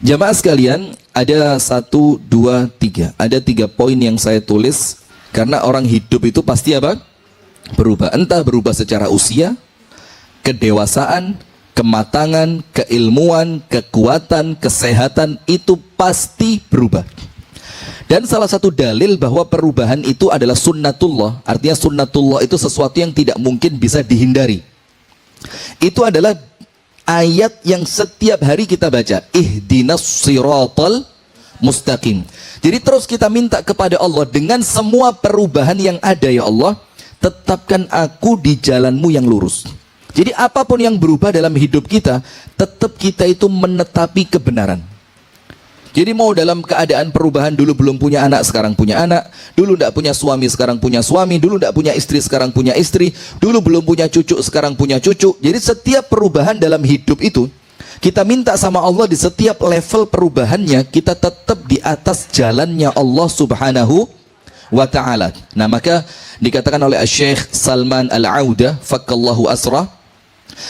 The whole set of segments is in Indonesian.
Jamaah sekalian, ada 1, 2, 3. Ada 3 poin yang saya tulis. Karena orang hidup itu pasti apa? Berubah. Entah berubah secara usia, kedewasaan, kematangan, keilmuan, kekuatan, kesehatan, itu pasti berubah. Dan salah satu dalil bahwa perubahan itu adalah sunnatullah. Artinya sunnatullah itu sesuatu yang tidak mungkin bisa dihindari. Itu adalah ayat yang setiap hari kita baca, ihdinas siratal mustaqim. Jadi terus kita minta kepada Allah, dengan semua perubahan yang ada ya Allah, tetapkan aku di jalanmu yang lurus. Jadi apapun yang berubah dalam hidup kita, tetap kita itu menetapi kebenaran. Jadi mau dalam keadaan perubahan, dulu belum punya anak, sekarang punya anak. Dulu tidak punya suami, sekarang punya suami. Dulu tidak punya istri, sekarang punya istri. Dulu belum punya cucu, sekarang punya cucu. Jadi setiap perubahan dalam hidup itu, kita minta sama Allah di setiap level perubahannya, kita tetap di atas jalannya Allah subhanahu wa ta'ala. Nah maka dikatakan oleh Syekh Salman Al-Audah, fakallahu asrah,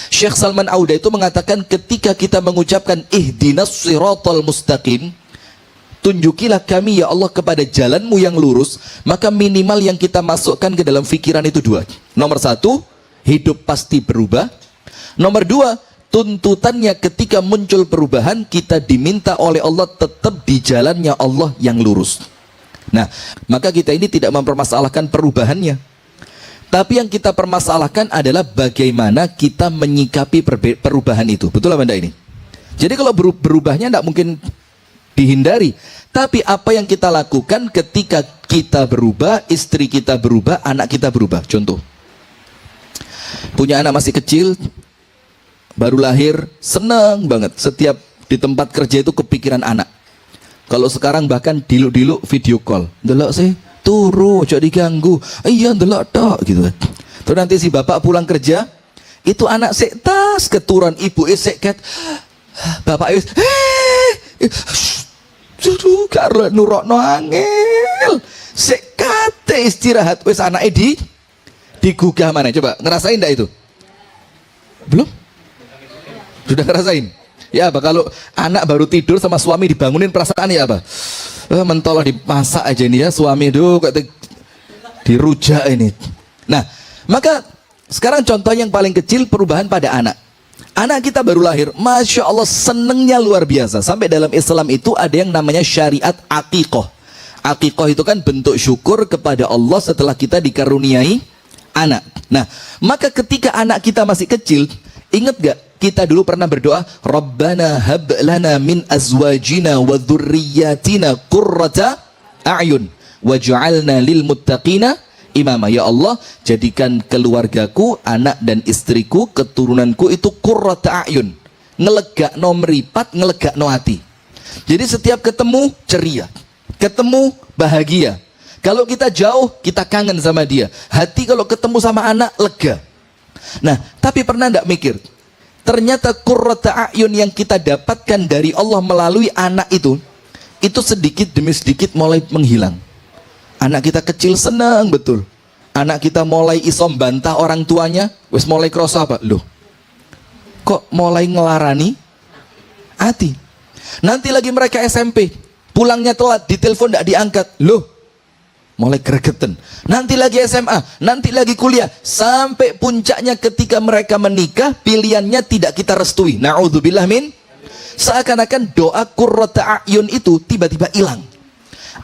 Syekh Salman Audah itu mengatakan, ketika kita mengucapkan ihdinas siratal mustaqim, tunjukilah kami ya Allah kepada jalanmu yang lurus, maka minimal yang kita masukkan ke dalam pikiran itu 2. Nomor 1, hidup pasti berubah. Nomor 2, tuntutannya ketika muncul perubahan, kita diminta oleh Allah tetap di jalannya Allah yang lurus. Nah, maka kita ini tidak mempermasalahkan perubahannya, tapi yang kita permasalahkan adalah bagaimana kita menyikapi perubahan itu. Betul apa enggak ini? Jadi kalau berubahnya tidak mungkin dihindari. Tapi apa yang kita lakukan ketika kita berubah, istri kita berubah, anak kita berubah. Contoh, punya anak masih kecil, baru lahir, senang banget. Setiap di tempat kerja itu kepikiran anak. Kalau sekarang bahkan diluk-diluk video call. Delok sih, turu, jadi diganggu. Iya, delok tok gitu. Terus nanti si bapak pulang kerja, itu anak sek tas keturunan ibu sek ket. Bapak wis sudah karo nurokno angel. Sek kate istirahat wis anake digugah mana? Coba ngerasain enggak itu? Belum? Sudah ngerasain? Ya apa kalau anak baru tidur sama suami dibangunin, perasaan ya apa? Mentol dimasak aja nih ya suami, duh kok dirujak ini. Nah maka sekarang contoh yang paling kecil, perubahan pada anak. Anak kita baru lahir, Masya Allah senengnya luar biasa. Sampai dalam Islam itu ada yang namanya syariat aqiqah. Aqiqah itu kan bentuk syukur kepada Allah setelah kita dikaruniai anak. Nah maka ketika anak kita masih kecil, ingat gak kita dulu pernah berdoa, Rabbana hab lana min azwajina wa dhurriyyatina qurrata a'yun waj'alna lil muttaqina imama. Ya Allah, jadikan keluargaku, anak dan istriku, keturunanku itu qurrata a'yun, ngelegakno mripat, ngelegakno hati. Jadi setiap ketemu ceria, ketemu bahagia. Kalau kita jauh, kita kangen sama dia. Hati kalau ketemu sama anak lega. Nah, tapi pernah enggak mikir, ternyata qurrata a'yun yang kita dapatkan dari Allah melalui anak itu sedikit demi sedikit mulai menghilang. Anak kita kecil senang betul. Anak kita mulai isom bantah orang tuanya, wis mulai kerasa apa? Loh, kok mulai ngelarani hati. Nanti lagi mereka SMP, pulangnya telat, ditelepon tidak diangkat. Loh, mulai gregetan. Nanti lagi SMA, nanti lagi kuliah, sampai puncaknya ketika mereka menikah, pilihannya tidak kita restui. Na'udzubillah min. Seakan-akan doa qurrata a'yun itu tiba-tiba hilang.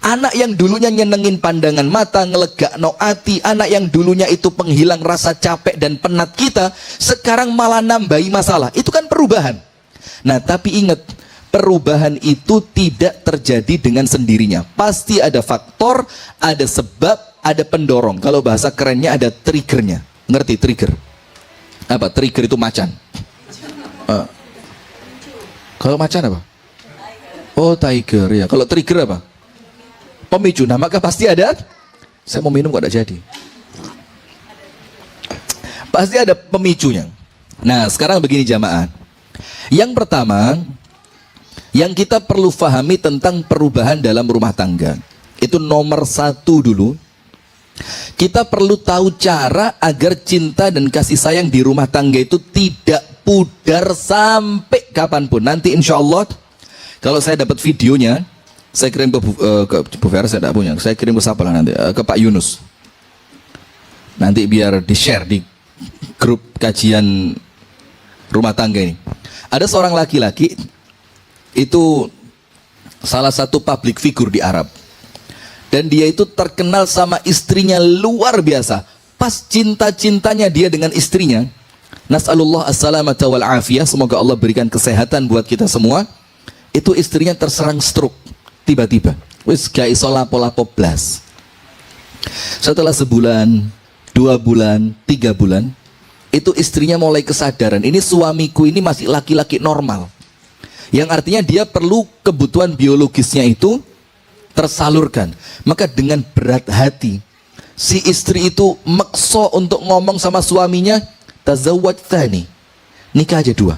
Anak yang dulunya nyenengin pandangan mata, ngelegakno hati, anak yang dulunya itu penghilang rasa capek dan penat kita, sekarang malah nambahi masalah. Itu kan perubahan. Nah tapi ingat, perubahan itu tidak terjadi dengan sendirinya. Pasti ada faktor, ada sebab, ada pendorong. Kalau bahasa kerennya ada triggernya. Ngerti trigger? Apa? Trigger itu macan. Kalau macan apa? Oh, tiger ya. Kalau trigger apa? Pemicu. Nah maka pasti ada. Saya mau minum kok tidak jadi. Pasti ada pemicunya. Nah sekarang begini jamaah. Yang pertama, yang kita perlu fahami tentang perubahan dalam rumah tangga, itu nomor 1 dulu, kita perlu tahu cara agar cinta dan kasih sayang di rumah tangga itu tidak pudar sampai kapanpun. Nanti insya Allah Kalau saya dapat videonya, saya kirim ke Bu Vera, saya tidak punya. Saya kirim ke siapa lah nanti? Ke Pak Yunus. Nanti biar di-share di grup kajian rumah tangga ini. Ada seorang laki-laki, itu salah satu public figure di Arab. Dan dia itu terkenal sama istrinya luar biasa. Pas cinta-cintanya dia dengan istrinya, nas'alullah as-salamata wal afiyah, semoga Allah berikan kesehatan buat kita semua. Itu istrinya terserang stroke tiba-tiba. Wis gak iso lapo-lapo blas. Setelah sebulan, 2 bulan, 3 bulan, itu istrinya mulai kesadaran, ini suamiku ini masih laki-laki normal. Yang artinya dia perlu kebutuhan biologisnya itu tersalurkan. Maka dengan berat hati, si istri itu makso untuk ngomong sama suaminya, tazawwaj tsani, nikah aja 2.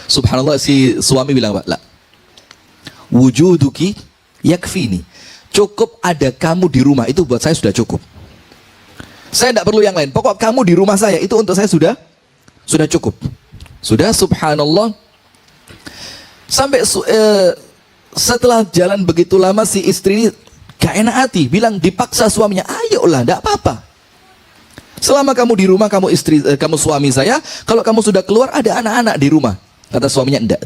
Subhanallah, si suami bilang, Pak, la, wujuduki yakfini, cukup ada kamu di rumah itu buat saya sudah cukup. Saya tidak perlu yang lain, pokok kamu di rumah saya itu untuk saya sudah cukup. Sudah, subhanallah. Sampai setelah jalan begitu lama, si istri ini gak enak hati, bilang dipaksa suaminya, ayolah, tidak apa-apa. Selama kamu di rumah, kamu suami saya, kalau kamu sudah keluar ada anak-anak di rumah. Kata suaminya, enggak,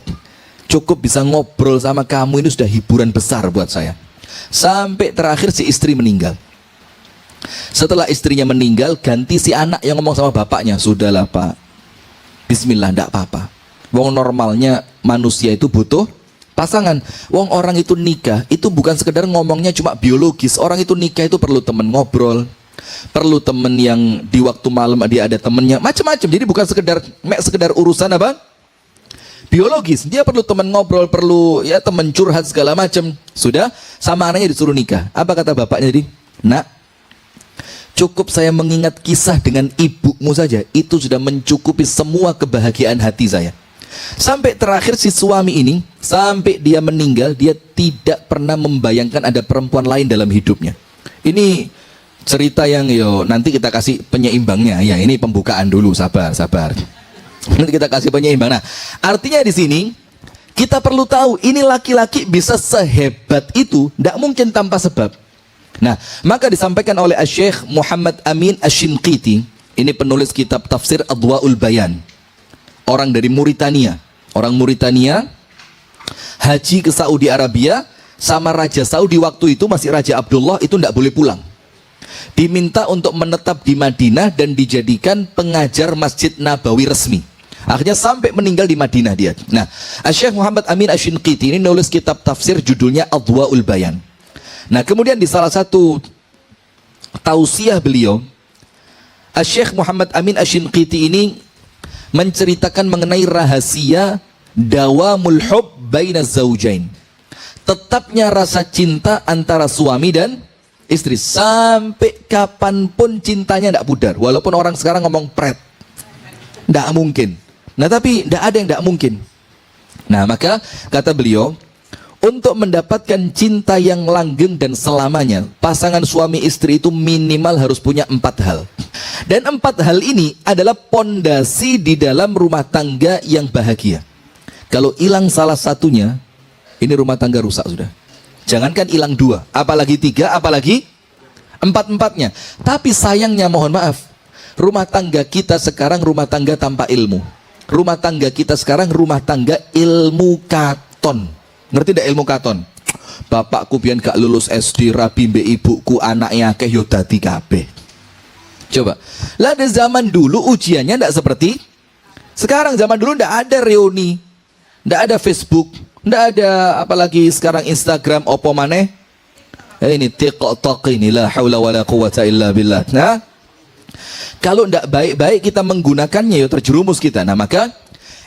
cukup bisa ngobrol sama kamu ini sudah hiburan besar buat saya. Sampai terakhir si istri meninggal. Setelah istrinya meninggal, ganti si anak yang ngomong sama bapaknya, sudahlah Pak, bismillah, enggak apa-apa. Wong normalnya manusia itu butuh pasangan. Wong orang itu nikah itu bukan sekedar ngomongnya cuma biologis. Orang itu nikah itu perlu temen ngobrol, perlu temen yang di waktu malam dia ada temennya, macam-macam. Jadi bukan sekedar urusan apa biologis. Dia perlu temen ngobrol, perlu ya temen curhat segala macam. Sudah, sama anaknya disuruh nikah. Apa kata bapaknya tadi? Nak, cukup saya mengingat kisah dengan ibumu saja, itu sudah mencukupi semua kebahagiaan hati saya. Sampai terakhir si suami ini, sampai dia meninggal, dia tidak pernah membayangkan ada perempuan lain dalam hidupnya. Ini cerita yang nanti kita kasih penyeimbangnya. Ya, ini pembukaan dulu, sabar. Nanti kita kasih penyeimbang. Nah, artinya di sini kita perlu tahu, ini laki-laki bisa sehebat itu, tidak mungkin tanpa sebab. Nah, maka disampaikan oleh Syekh Muhammad Amin Asy-Shinqiti, ini penulis kitab tafsir Adwaul Bayan, orang dari Mauritania. Orang Mauritania haji ke Saudi Arabia sama Raja Saudi waktu itu, masih Raja Abdullah, itu tidak boleh pulang. Diminta untuk menetap di Madinah dan dijadikan pengajar Masjid Nabawi resmi. Akhirnya sampai meninggal di Madinah dia. Nah, Syekh Muhammad Amin Asy-Shinqiti ini nulis kitab tafsir judulnya Adwaul Bayan. Nah, kemudian di salah satu tausiah beliau, Syekh Muhammad Amin Asy-Shinqiti ini menceritakan mengenai rahasia dawamul hub baina zaujain, tetapnya rasa cinta antara suami dan istri sampai kapanpun cintanya tidak pudar. Walaupun orang sekarang ngomong pret, tidak mungkin. Nah, tapi tidak ada yang tidak mungkin. Nah, maka kata beliau, untuk mendapatkan cinta yang langgeng dan selamanya, pasangan suami istri itu minimal harus punya 4 hal. Dan 4 hal ini adalah pondasi di dalam rumah tangga yang bahagia. Kalau hilang salah satunya, ini rumah tangga rusak sudah. Jangankan hilang 2, apalagi 3, apalagi 4-empatnya. Tapi sayangnya, mohon maaf, rumah tangga kita sekarang rumah tangga tanpa ilmu. Rumah tangga kita sekarang rumah tangga ilmu katon. Ngerti tidak ilmu katon? Bapakku biyen gak lulus SD, rabi mbek ibuku, anaknya akeh yo dadi kabeh. Coba. Lah di zaman dulu ujiannya ndak seperti sekarang. Zaman dulu ndak ada reuni, ndak ada Facebook, ndak ada apalagi sekarang Instagram, opo maneh. Ini TikTok ini, la haula wala quwata illa billah. Nah, kalau ndak baik-baik kita menggunakannya ya terjerumus kita. Nah, maka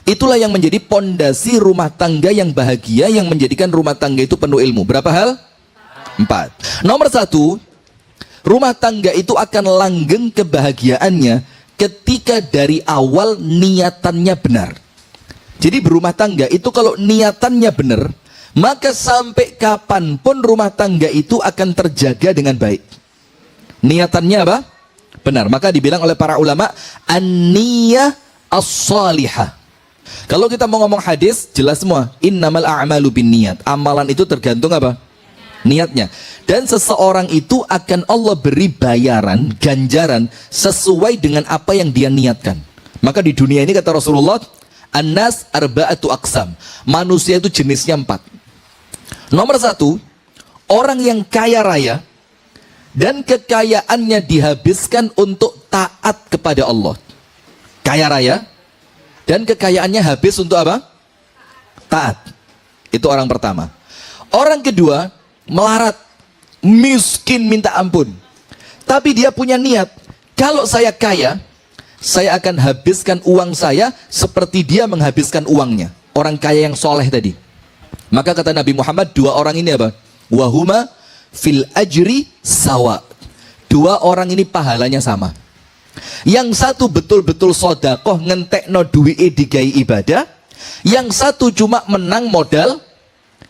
itulah yang menjadi pondasi rumah tangga yang bahagia, yang menjadikan rumah tangga itu penuh ilmu. Berapa hal? 4. Nomor 1, rumah tangga itu akan langgeng kebahagiaannya ketika dari awal niatannya benar. Jadi berumah tangga itu kalau niatannya benar, maka sampai kapanpun rumah tangga itu akan terjaga dengan baik. Niatannya apa? Benar. Maka dibilang oleh para ulama, an-niyah as-salihah. Kalau kita mau ngomong hadis, jelas semua. Innamal a'malu binniyat. Amalan itu tergantung apa? Niatnya. Dan seseorang itu akan Allah beri bayaran, ganjaran sesuai dengan apa yang dia niatkan. Maka di dunia ini kata Rasulullah, An-nas arba'atu aqsam. Manusia itu jenisnya 4. Nomor 1, orang yang kaya raya dan kekayaannya dihabiskan untuk taat kepada Allah. Kaya raya dan kekayaannya habis untuk apa? Taat. Itu orang pertama. Orang kedua, melarat, miskin minta ampun. Tapi dia punya niat, kalau saya kaya, saya akan habiskan uang saya seperti dia menghabiskan uangnya. Orang kaya yang soleh tadi. Maka kata Nabi Muhammad, 2 orang ini apa? Wahuma fil ajri sawa. 2 orang ini pahalanya sama. Yang satu betul-betul sodakoh ngentekno duwike digawe ibadah, yang satu cuma menang modal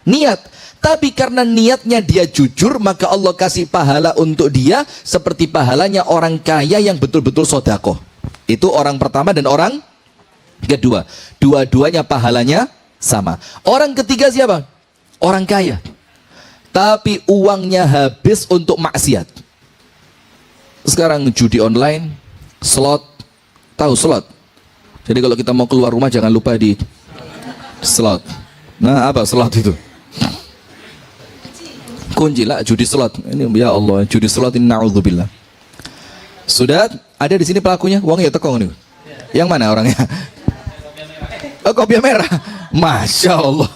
niat. Tapi karena niatnya dia jujur, maka Allah kasih pahala untuk dia seperti pahalanya orang kaya yang betul-betul sodakoh. Itu orang pertama dan orang kedua. Dua-duanya pahalanya sama. Orang ketiga siapa? Orang kaya, tapi uangnya habis untuk maksiat. Sekarang judi online, slot, tahu slot? Jadi kalau kita mau keluar rumah jangan lupa di slot. Nah, apa slot itu? Kunci lah, judi slot. Ini ya Allah, judi slot ini naudzubillah. Sudah ada di sini pelakunya, uangnya tekong nih. Yang mana orangnya? Oh, kopiah merah. Masya Allah.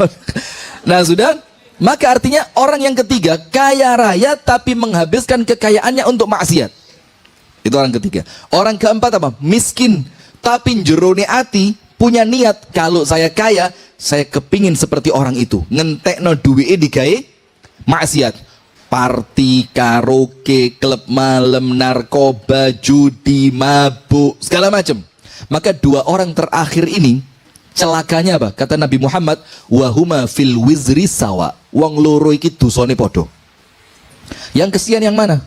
Nah sudah, maka artinya orang yang ketiga kaya raya tapi menghabiskan kekayaannya untuk maksiat. Itu orang ketiga. Orang keempat apa? Miskin tapi jerone ati punya niat, kalau saya kaya, saya kepingin seperti orang itu. Ngentekno duwike digawe maksiat. Party, karaoke, klub malam, narkoba, judi, mabuk, segala macam. Maka 2 orang terakhir ini celakanya apa? Kata Nabi Muhammad, wahuma fil wizri sawa. Wong loro iki dosane podo. Yang kesian yang mana?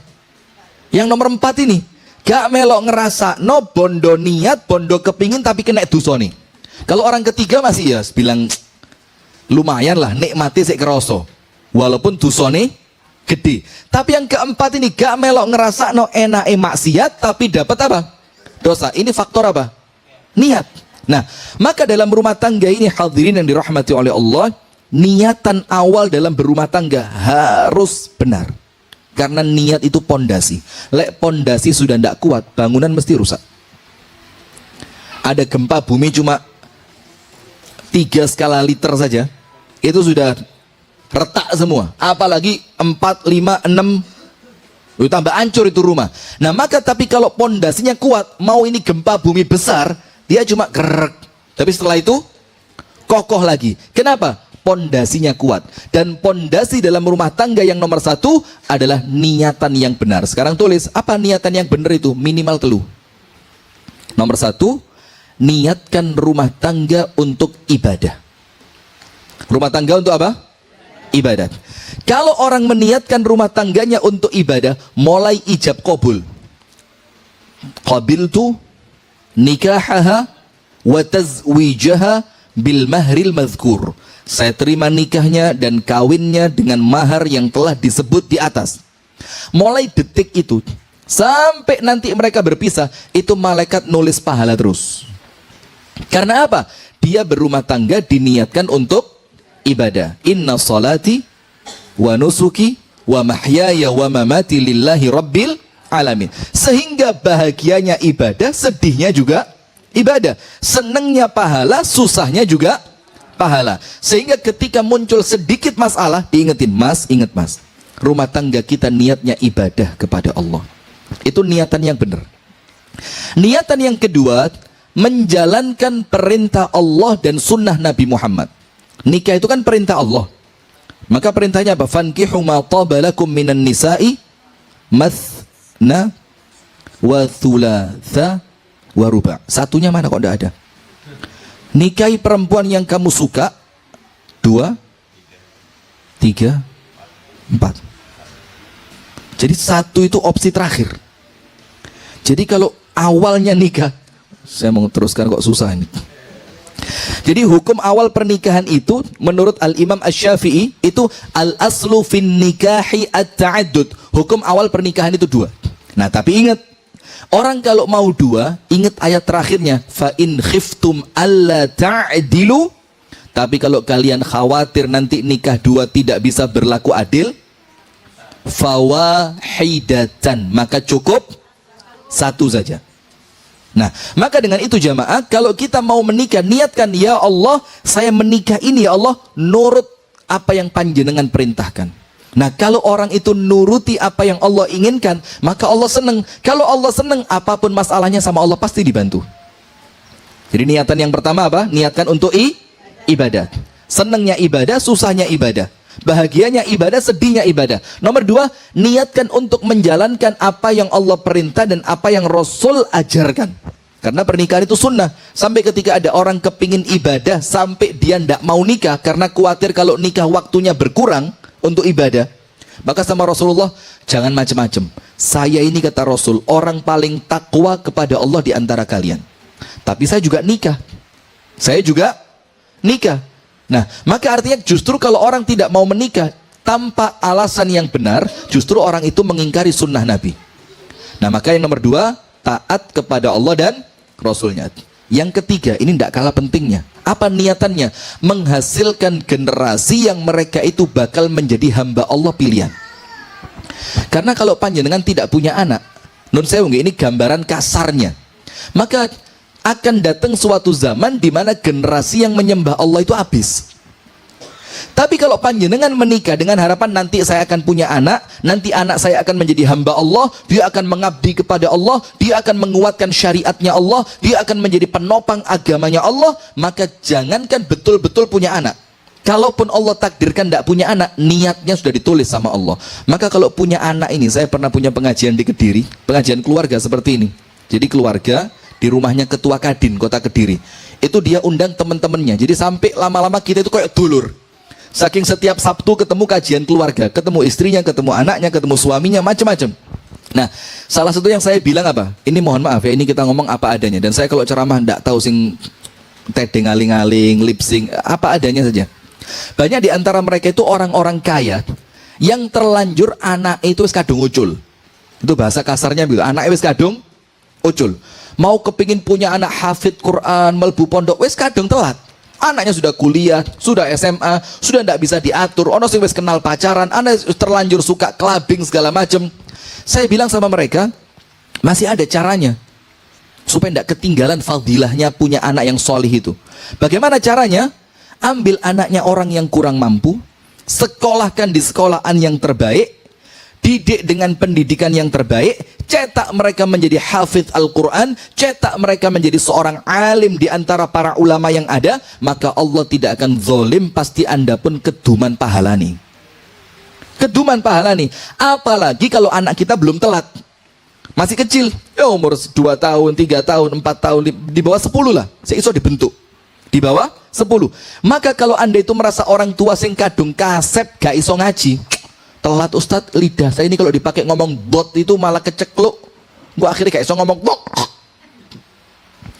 Yang nomor 4 ini. Gak melok ngerasa no bondo niat, bondo kepingin tapi kena dosane. Kalau orang ketiga masih ya bilang lumayan lah, nikmati sik keroso. Walaupun dosane gede. Tapi yang keempat ini gak melok ngerasa no enake maksiat tapi dapat apa? Dosa. Ini faktor apa? Niat. Nah, maka dalam rumah tangga ini hadirin yang dirahmati oleh Allah, niatan awal dalam berumah tangga harus benar. Karena niat itu pondasi. Lek pondasi sudah tidak kuat, bangunan mesti rusak. Ada gempa bumi cuma 3 skala liter saja, itu sudah retak semua. Apalagi 4, 5, 6, tambah hancur itu rumah. Nah maka tapi kalau pondasinya kuat, mau ini gempa bumi besar, dia cuma gerek, tapi setelah itu kokoh lagi. Kenapa? Pondasinya kuat. Dan pondasi dalam rumah tangga yang nomor 1 adalah niatan yang benar. Sekarang tulis, apa niatan yang benar itu? Minimal telu. Nomor 1, niatkan rumah tangga untuk ibadah. Rumah tangga untuk apa? Ibadah. Kalau orang meniatkan rumah tangganya untuk ibadah, mulai ijab qabul. Qabiltu nikahaha wa tazwijaha bil mahril mazkur. Saya terima nikahnya dan kawinnya dengan mahar yang telah disebut di atas. Mulai detik itu sampai nanti mereka berpisah, itu malaikat nulis pahala terus. Karena apa? Dia berumah tangga diniatkan untuk ibadah. Inna salati wa nusuki wa mahyaya wa mamati lillahi rabbil alamin. Sehingga bahagianya ibadah, sedihnya juga ibadah. Senangnya pahala, susahnya juga pahala. Sehingga ketika muncul sedikit masalah, diingetin, mas, ingat mas, rumah tangga kita niatnya ibadah kepada Allah. Itu niatan yang benar. Niatan yang kedua, menjalankan perintah Allah dan sunnah Nabi Muhammad. Nikah itu kan perintah Allah. Maka perintahnya apa? Fankihu ma taba lakum minan nisa'i mathna wa thulatha wa ruba'. Satunya mana kok tidak ada? Nikahi perempuan yang kamu suka 2, 3, 4. Jadi 1 itu opsi terakhir. Jadi kalau awalnya nikah, saya mau teruskan kok susah ini. Jadi hukum awal pernikahan itu menurut Al-Imam Asy-Syafi'i itu al-aslu fin nikahi at-ta'addud. Hukum awal pernikahan itu dua. Nah, tapi ingat, orang kalau mau dua, ingat ayat terakhirnya, fa in khiftum alla ta'dilu. Tapi kalau kalian khawatir nanti nikah dua tidak bisa berlaku adil, fawahidatan, maka cukup satu saja. Nah, maka dengan itu jamaah, kalau kita mau menikah, niatkan, ya Allah, saya menikah ini ya Allah, nurut apa yang panjenengan perintahkan. Nah, kalau orang itu nuruti apa yang Allah inginkan, maka Allah senang. Kalau Allah senang, apapun masalahnya sama Allah pasti dibantu. Jadi niatan yang pertama apa? Niatkan untuk ibadah. Senangnya ibadah, susahnya ibadah. Bahagianya ibadah, sedihnya ibadah. Nomor dua, niatkan untuk menjalankan apa yang Allah perintah dan apa yang Rasul ajarkan. Karena pernikahan itu sunnah. Sampai ketika ada orang kepingin ibadah sampai dia tidak mau nikah karena khawatir kalau nikah waktunya berkurang untuk ibadah, maka sama Rasulullah, jangan macam-macam. Saya ini, kata Rasul, orang paling takwa kepada Allah di antara kalian. Tapi saya juga nikah. Saya juga nikah. Nah, maka artinya justru kalau orang tidak mau menikah tanpa alasan yang benar, justru orang itu mengingkari sunnah Nabi. Nah, maka yang nomor dua, taat kepada Allah dan Rasulnya. Yang ketiga, ini tidak kalah pentingnya. Apa niatannya? Menghasilkan generasi yang mereka itu bakal menjadi hamba Allah pilihan. Karena kalau panjenengan tidak punya anak, nun sewu, ini gambaran kasarnya, maka akan datang suatu zaman di mana generasi yang menyembah Allah itu habis. Tapi kalau panjenengan menikah dengan harapan nanti saya akan punya anak, nanti anak saya akan menjadi hamba Allah, dia akan mengabdi kepada Allah, dia akan menguatkan syariatnya Allah, dia akan menjadi penopang agamanya Allah, maka jangankan betul-betul punya anak. Kalaupun Allah takdirkan tidak punya anak, niatnya sudah ditulis sama Allah. Maka kalau punya anak ini, saya pernah punya pengajian di Kediri, pengajian keluarga seperti ini. Jadi keluarga di rumahnya Ketua Kadin Kota Kediri, itu dia undang teman-temannya. Jadi sampai lama-lama kita itu kayak dulur. Saking setiap Sabtu ketemu kajian keluarga, ketemu istrinya, ketemu anaknya, ketemu suaminya, macam-macam. Nah, salah satu yang saya bilang apa? Ini mohon maaf ya, ini kita ngomong apa adanya. Dan saya kalau ceramah ndak tahu sing tedeng aling-aling, lip sync, apa adanya saja. Banyak di antara mereka itu orang-orang kaya yang terlanjur anak itu wis kadung ucul. Itu bahasa kasarnya bilang, anak wis kadung ucul. Mau kepingin punya anak hafid Quran, melbu pondok, wis kadung telat. Anaknya sudah kuliah, sudah SMA, sudah tidak bisa diatur. Ono sing wis kenal pacaran, anak terlanjur suka clubbing segala macam. Saya bilang sama mereka, masih ada caranya supaya tidak ketinggalan fadilahnya punya anak yang solih itu. Bagaimana caranya? Ambil anaknya orang yang kurang mampu, sekolahkan di sekolahan yang terbaik, didik dengan pendidikan yang terbaik, cetak mereka menjadi hafidh Al-Quran, cetak mereka menjadi seorang alim di antara para ulama yang ada, maka Allah tidak akan zalim, pasti Anda pun keduman pahala nih. Keduman pahala nih. Apalagi kalau anak kita belum telat, masih kecil, ya umur 2 tahun, 3 tahun, 4 tahun, di bawah 10 lah, seiso dibentuk. Di bawah 10. Maka kalau Anda itu merasa orang tua sing kadung kasep gak iso ngaji, telat Ustadz, lidah saya ini kalau dipakai ngomong bot itu malah kecekluk. Gua akhirnya gak iso ngomong bot.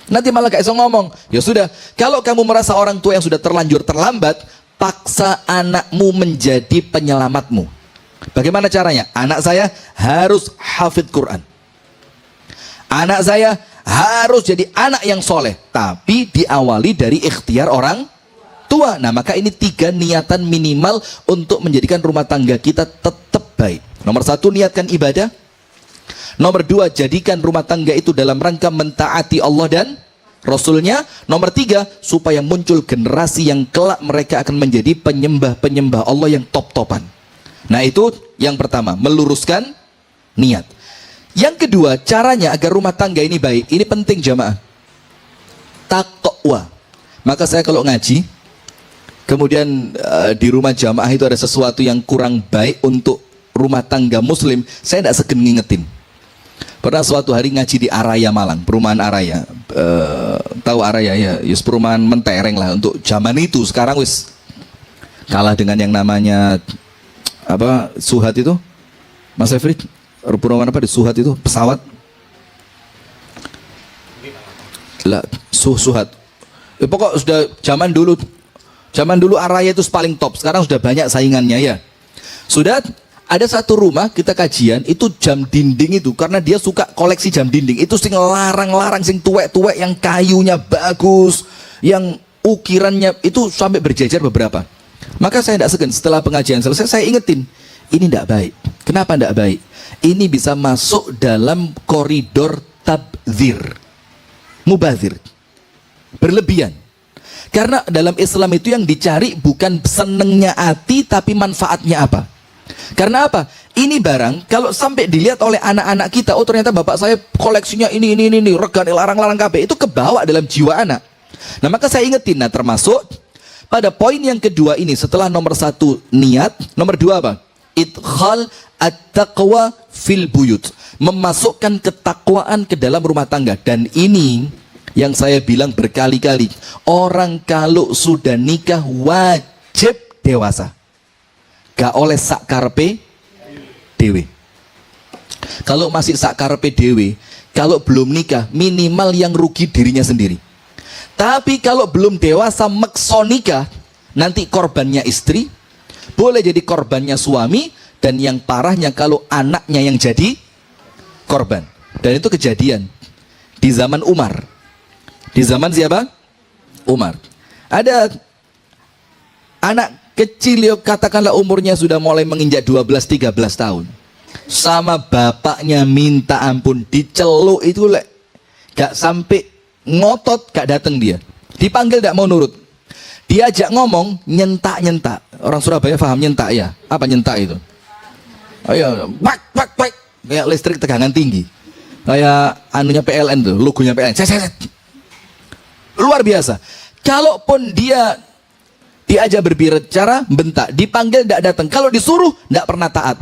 Nanti malah gak iso ngomong. Ya sudah, kalau kamu merasa orang tua yang sudah terlanjur terlambat, paksa anakmu menjadi penyelamatmu. Bagaimana caranya? Anak saya harus hafidh Quran. Anak saya harus jadi anak yang soleh, tapi diawali dari ikhtiar orang tua. Nah, maka ini 3 niatan minimal untuk menjadikan rumah tangga kita tetap baik. Nomor 1, niatkan ibadah. Nomor 2, jadikan rumah tangga itu dalam rangka mentaati Allah dan Rasulnya. Nomor 3, supaya muncul generasi yang kelak mereka akan menjadi penyembah-penyembah Allah yang top-topan. Nah, itu yang pertama, meluruskan niat. Yang kedua, caranya agar rumah tangga ini baik, ini penting jamaah, taqwa. Maka saya kalau ngaji, kemudian di rumah jamaah itu ada sesuatu yang kurang baik untuk rumah tangga muslim, saya tidak segen ngingetin. Pernah suatu hari ngaji di Araya Malang, perumahan Araya, tahu Araya ya, yus perumahan mentereng lah untuk zaman itu. Sekarang wis kalah dengan yang namanya apa, Suhat itu, Mas Efrid. Perumahan apa di Suhat itu, pesawat lah, Suhat Ya, pokok sudah zaman dulu Araya itu paling top. Sekarang sudah banyak saingannya ya. Sudah ada satu rumah kita kajian itu jam dinding itu karena dia suka koleksi jam dinding. Itu sing larang-larang sing tuwek-tuwek yang kayunya bagus, yang ukirannya itu sampai berjejer beberapa. Maka saya tidak segan setelah pengajian selesai saya ingetin, ini tidak baik. Kenapa tidak baik? Ini bisa masuk dalam koridor tabdzir, mubazir, berlebihan. Karena dalam Islam itu yang dicari bukan senengnya hati tapi manfaatnya apa. Karena apa? Ini barang kalau sampai dilihat oleh anak-anak kita, oh ternyata bapak saya koleksinya ini, regane larang-larang KB, itu kebawa dalam jiwa anak. Nah maka saya ingetin, nah termasuk pada poin yang kedua ini setelah nomor satu niat, nomor dua apa? Idkhal at-taqwa fil buyut, memasukkan ketakwaan ke dalam rumah tangga. Dan ini yang saya bilang berkali-kali, orang kalau sudah nikah wajib dewasa. Gak oleh sak karpe dewe. Kalau masih sak karpe dewe, kalau belum nikah minimal yang rugi dirinya sendiri. Tapi kalau belum dewasa maksa nikah, nanti korbannya istri, boleh jadi korbannya suami, dan yang parahnya kalau anaknya yang jadi korban. Dan itu kejadian di zaman Umar. Di zaman siapa? Umar. Ada anak kecil, katakanlah umurnya sudah mulai menginjak 12-13 tahun. Sama bapaknya minta ampun, diceluk itu gak sampai ngotot, gak datang dia. Dipanggil gak mau nurut. Diajak ngomong, nyentak-nyentak. Orang Surabaya paham nyentak ya? Apa nyentak itu? Ayo, wak. Kayak listrik tegangan tinggi. Kayak anunya PLN tuh, logonya PLN. Set. Luar biasa. Kalaupun dia diajak berbicara, bentak. Dipanggil tidak datang. Kalau disuruh tidak pernah taat.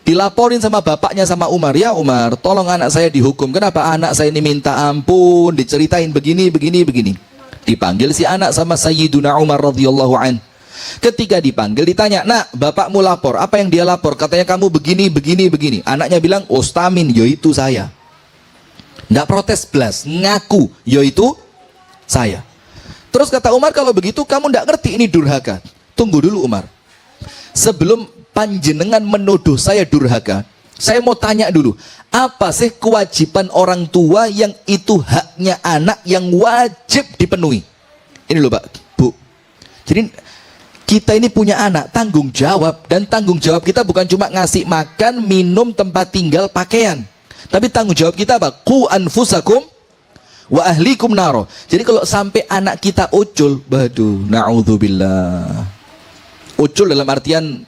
Dilaporin sama bapaknya sama Umar, ya Umar, tolong anak saya dihukum. Kenapa anak saya ini minta ampun, diceritain begini. Dipanggil si anak sama Sayyiduna Umar radhiyallahu an. Ketika dipanggil ditanya, nak bapakmu lapor. Apa yang dia lapor? Katanya kamu begini. Anaknya bilang, Ustamin, yaitu saya. Tidak protes belas, ngaku, yaitu saya. Terus kata Umar, kalau begitu kamu tidak ngerti ini durhaka. Tunggu dulu Umar. Sebelum panjenengan menuduh saya durhaka, saya mau tanya dulu, apa sih kewajiban orang tua yang itu haknya anak yang wajib dipenuhi? Ini loh Pak, Bu. Jadi kita ini punya anak, tanggung jawab. Dan tanggung jawab kita bukan cuma ngasih makan, minum, tempat tinggal, pakaian. Tapi tanggung jawab kita apa? Qu anfusakum wa ahlikum naro. Jadi kalau sampai anak kita ucul, waduh, na'udzubillah. Ucul dalam artian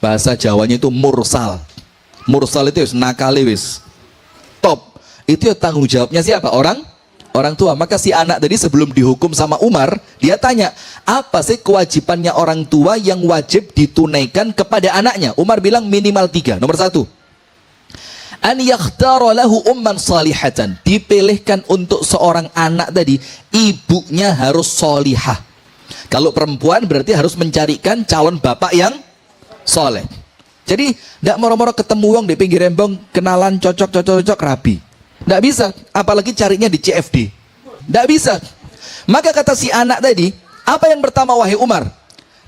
bahasa Jawanya itu mursal. Mursal itu nakale wis top. Itu ya tanggung jawabnya siapa? Orang tua. Maka si anak tadi sebelum dihukum sama Umar, dia tanya, apa sih kewajibannya orang tua yang wajib ditunaikan kepada anaknya? Umar bilang minimal 3. Nomor 1, an yakhtara lahu umman salihatan, dipilihkan untuk seorang anak tadi ibunya harus solihah. Kalau perempuan berarti harus mencarikan calon bapak yang soleh. Jadi tidak moro-moro ketemu wong di pinggir rembong, kenalan cocok rabi. Tidak bisa, apalagi carinya di CFD. Tidak bisa. Maka kata si anak tadi, apa yang pertama wahai Umar?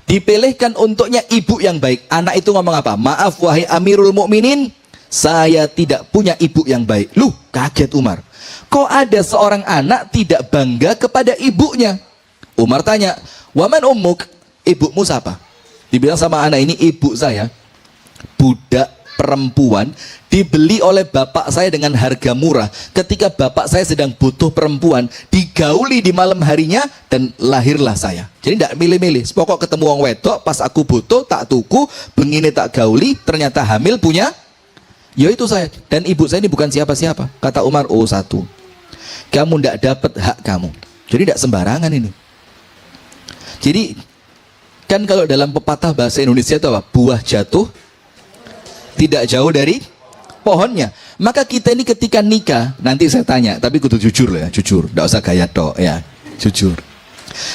Dipilihkan untuknya ibu yang baik. Anak itu ngomong apa? Maaf wahai Amirul Mukminin, saya tidak punya ibu yang baik. Loh, kaget Umar. Kok ada seorang anak tidak bangga kepada ibunya? Umar tanya, waman ummuk, ibumu siapa? Dibilang sama anak ini, ibu saya budak perempuan dibeli oleh bapak saya dengan harga murah. Ketika bapak saya sedang butuh perempuan, digauli di malam harinya dan lahirlah saya. Jadi tidak milih-milih. Pokok ketemu wong wedok, pas aku butuh tak tuku, bengine tak gauli, ternyata hamil punya. Ya itu saya. Dan ibu saya ini bukan siapa-siapa. Kata Umar, oh satu, kamu tidak dapat hak kamu. Jadi tidak sembarangan ini. Jadi kan kalau dalam pepatah bahasa Indonesia itu apa? Buah jatuh tidak jauh dari pohonnya. Maka kita ini ketika nikah, nanti saya tanya, tapi kudu jujur loh ya, jujur, tidak usah gaya tok ya, jujur.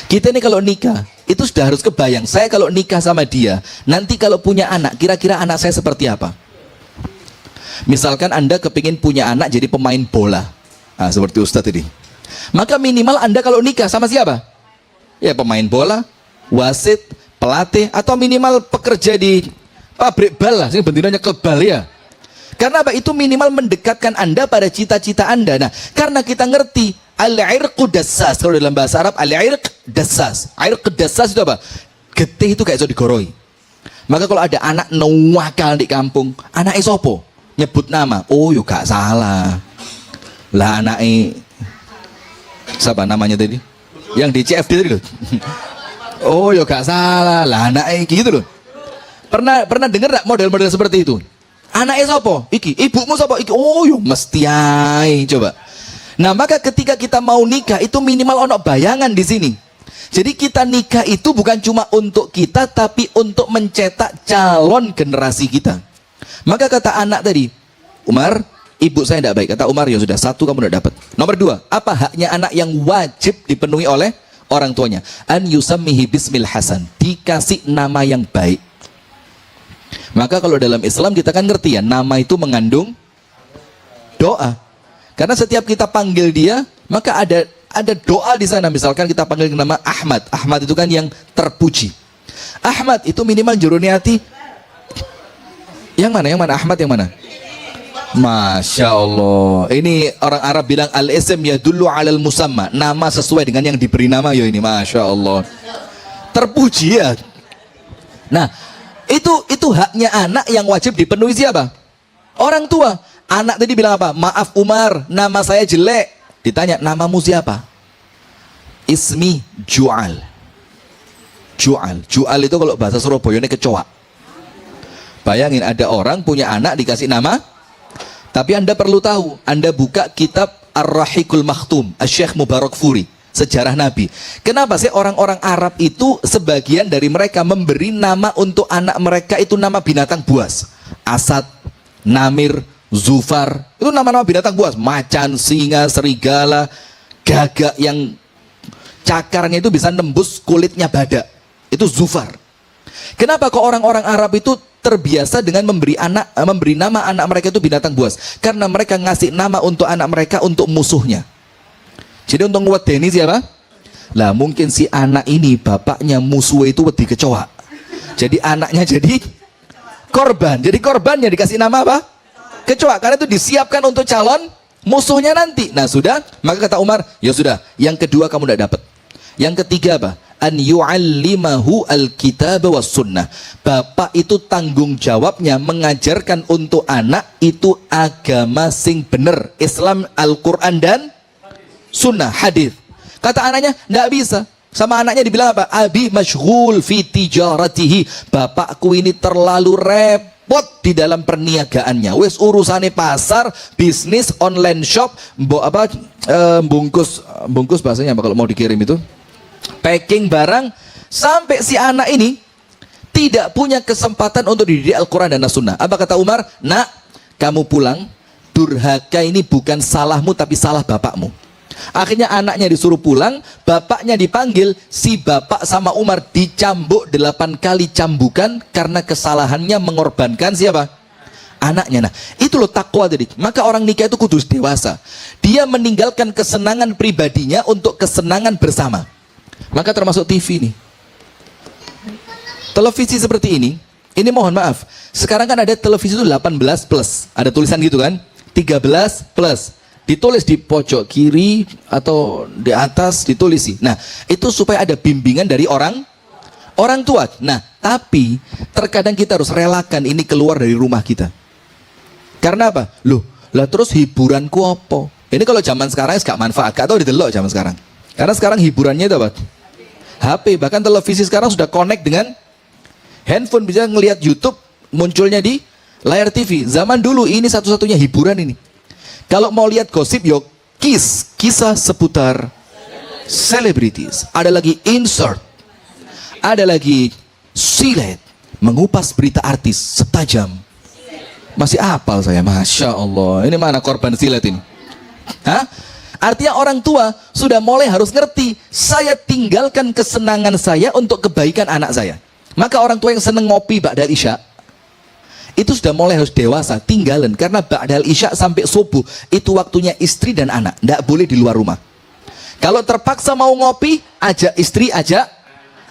Kita ini kalau nikah, itu sudah harus kebayang, saya kalau nikah sama dia, nanti kalau punya anak, kira-kira anak saya seperti apa? Misalkan Anda kepingin punya anak jadi pemain bola, nah, seperti Ustadz ini. Maka minimal Anda kalau nikah sama siapa? Ya pemain bola, wasit, pelatih, atau minimal pekerja di pabrik bal lah, sini bentinanya ke bal ya. Karena apa? Itu minimal mendekatkan Anda pada cita-cita Anda. Nah, karena kita ngerti al-irqu dassas, kalau dalam bahasa Arab al-irq dassas. Irq dassas itu apa? Getih itu kayak iso digoroi. Maka kalau ada anak nawakal di kampung, anak sopo nyebut nama, oh yo gak salah. Lah anaknya siapa namanya tadi? Yang di CFD tadi loh. Oh yo gak salah. Lah anaknya gitu loh. Pernah dengar gak model-model seperti itu? Anaknya sopo? Iki, ibumu sopo? Iki, oh yo mesti ai. Coba. Nah, maka ketika kita mau nikah itu minimal ono bayangan di sini. Jadi kita nikah itu bukan cuma untuk kita, tapi untuk mencetak calon generasi kita. Maka kata anak tadi, Umar, ibu saya tidak baik. Kata Umar, ya sudah, satu kamu udah dapat. Nomor dua, apa haknya anak yang wajib dipenuhi oleh orang tuanya? An yusammihi bismil hasan, dikasih nama yang baik. Maka kalau dalam Islam kita kan ngerti ya, nama itu mengandung doa. Karena setiap kita panggil dia, maka ada doa di sana. Misalkan kita panggil nama Ahmad. Ahmad itu kan yang terpuji. Ahmad itu minimal juruniati. Yang mana? Yang mana? Ahmad yang mana? Masya Allah. Ini orang Arab bilang al-ism yadullu alal musamma. Nama sesuai dengan yang diberi nama. Yo ini Masya Allah. Terpuji ya. Nah, itu haknya anak yang wajib dipenuhi siapa? Orang tua. Anak tadi bilang apa? Maaf Umar, nama saya jelek. Ditanya, namamu siapa? Ismi Ju'al. Ju'al itu kalau bahasa Surabaya ini kecoa. Bayangin ada orang punya anak dikasih nama. Tapi Anda perlu tahu, Anda buka kitab Ar-Rahiqul Makhtum, Asy-Syaikh Mubarak Furi, sejarah Nabi. Kenapa sih orang-orang Arab itu sebagian dari mereka memberi nama untuk anak mereka itu nama binatang buas? Asad, Namir, Zufar, itu nama-nama binatang buas. Macan, singa, serigala, gagak yang cakarnya itu bisa nembus kulitnya badak. Itu Zufar. Kenapa kok orang-orang Arab itu terbiasa dengan memberi nama anak mereka itu binatang buas? Karena mereka ngasih nama untuk anak mereka untuk musuhnya. Jadi untuk ngewedeni siapa? Lah mungkin si anak ini bapaknya musuh itu wedi kecoa. Jadi anaknya jadi korban. Jadi korbannya dikasih nama apa? Kecoa. Karena itu disiapkan untuk calon musuhnya nanti. Nah sudah, maka kata Umar, ya sudah, yang kedua kamu tidak dapat. Yang ketiga apa? An yu'allimahu al-kitab was sunnah. Bapak itu tanggung jawabnya mengajarkan untuk anak itu agama sing bener, Islam, Al-Quran dan sunnah, hadis. Kata anaknya, tidak bisa. Sama anaknya dibilang apa? Abi masyghul fi tijaratihi. Bapakku ini terlalu repot di dalam perniagaannya. Wes urusane pasar, bisnis, online shop, bungkus bahasanya apa kalau mau dikirim itu? Packing barang, sampai si anak ini tidak punya kesempatan untuk dididik Al-Quran dan As-Sunnah. Apa kata Umar? Nak, kamu pulang, durhaka ini bukan salahmu tapi salah bapakmu. Akhirnya anaknya disuruh pulang, bapaknya dipanggil, si bapak sama Umar dicambuk 8 kali cambukan karena kesalahannya mengorbankan siapa? Anaknya. Nah, itu loh takwa tadi. Maka orang nikah itu kudus dewasa. Dia meninggalkan kesenangan pribadinya untuk kesenangan bersama. Maka termasuk TV nih. Televisi seperti ini mohon maaf. Sekarang kan ada televisi itu 18 plus. Ada tulisan gitu kan? 13 plus. Ditulis di pojok kiri atau di atas ditulis sih. Nah, itu supaya ada bimbingan dari orang tua. Nah, tapi terkadang kita harus relakan ini keluar dari rumah kita. Karena apa? Loh, lah terus hiburanku apa? Ini kalau zaman sekarang gak manfaat, gak tau didelok zaman sekarang. Karena sekarang hiburannya itu apa? HP, bahkan televisi sekarang sudah connect dengan handphone, bisa ngelihat YouTube munculnya di layar TV. Zaman dulu ini satu-satunya hiburan ini. Kalau mau lihat gosip, yuk kisah seputar celebrities. Ada lagi insert, ada lagi silet, mengupas berita artis setajam. Masih hafal saya, Masya Allah. Ini mana korban silet ini? Hah? Artinya orang tua sudah mulai harus ngerti, saya tinggalkan kesenangan saya untuk kebaikan anak saya. Maka orang tua yang seneng ngopi ba'dal isya, itu sudah mulai harus dewasa, tinggalan. Karena ba'dal isya sampai subuh, itu waktunya istri dan anak, tidak boleh di luar rumah. Kalau terpaksa mau ngopi, ajak istri, ajak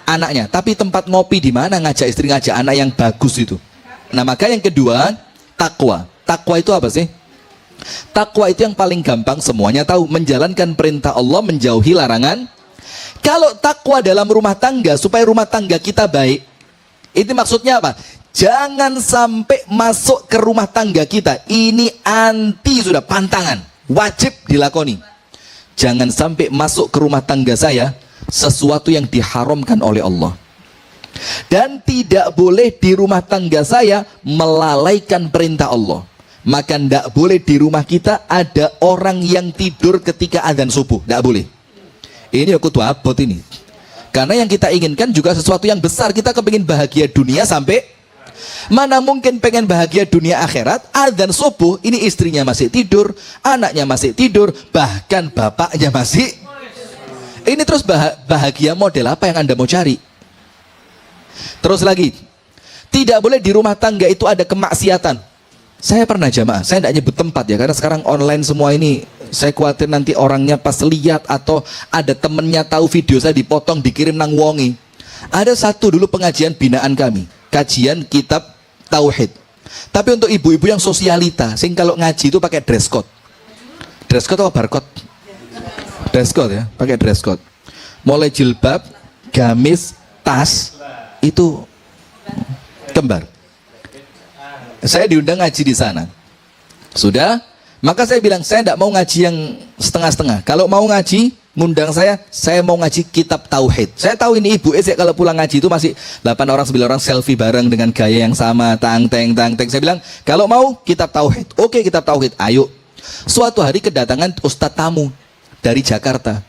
anaknya. Tapi tempat ngopi di mana ngajak istri, ngajak anak yang bagus itu. Nah, maka yang kedua, takwa. Takwa itu apa sih? Takwa itu yang paling gampang semuanya tahu, menjalankan perintah Allah, menjauhi larangan. Kalau takwa dalam rumah tangga, supaya rumah tangga kita baik, itu maksudnya apa? Jangan sampai masuk ke rumah tangga kita. Ini anti, sudah pantangan, wajib dilakoni. Jangan sampai masuk ke rumah tangga saya sesuatu yang diharamkan oleh Allah. Dan tidak boleh di rumah tangga saya melalaikan perintah Allah. Maka tidak boleh di rumah kita ada orang yang tidur ketika azan subuh. Tidak boleh. Ini aku tuh abot ini. Karena yang kita inginkan juga sesuatu yang besar. Kita kepingin bahagia dunia sampai, mana mungkin pengen bahagia dunia akhirat, azan subuh, ini istrinya masih tidur, anaknya masih tidur, bahkan bapaknya masih. Ini terus bahagia model apa yang Anda mau cari? Terus lagi, tidak boleh di rumah tangga itu ada kemaksiatan. Saya pernah jamaah, saya tidak nyebut tempat ya, karena sekarang online semua ini, saya khawatir nanti orangnya pas lihat atau ada temennya tahu video saya dipotong, dikirim nang wongi. Ada satu dulu pengajian binaan kami, kajian kitab tauhid. Tapi untuk ibu-ibu yang sosialita, sing kalau ngaji itu pakai dress code. Dress code atau barcode? Dress code ya, pakai dress code. Mulai jilbab, gamis, tas, itu kembar. Saya diundang ngaji di sana. Sudah, maka saya bilang saya tidak mau ngaji yang setengah-setengah. Kalau mau ngaji, ngundang saya mau ngaji kitab tauhid. Saya tahu ini ibu kalau pulang ngaji itu masih 8 orang 9 orang selfie bareng dengan gaya yang sama, tang teng. Saya bilang, kalau mau kitab tauhid. Oke, kitab tauhid, ayo. Suatu hari kedatangan ustadz tamu dari Jakarta.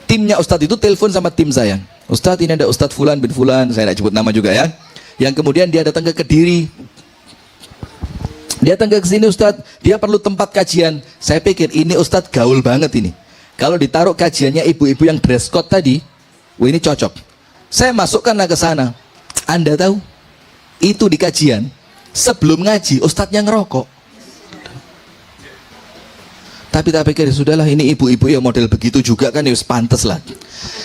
Timnya ustadz itu telepon sama tim saya. Ustadz, ini ada ustadz Fulan bin Fulan, saya tidak sebut nama juga ya. Yang kemudian dia datang ke Kediri. Dia datang ke sini ustadz, dia perlu tempat kajian. Saya pikir ini ustadz gaul banget ini. Kalau ditaruh kajiannya ibu-ibu yang dress code tadi, wah ini cocok. Saya masukkanlah ke sana. Anda tahu, itu di kajian, sebelum ngaji, ustadznya ngerokok. Tapi tak pikir, sudahlah ini ibu-ibu yang model begitu juga kan, ya pantes lah.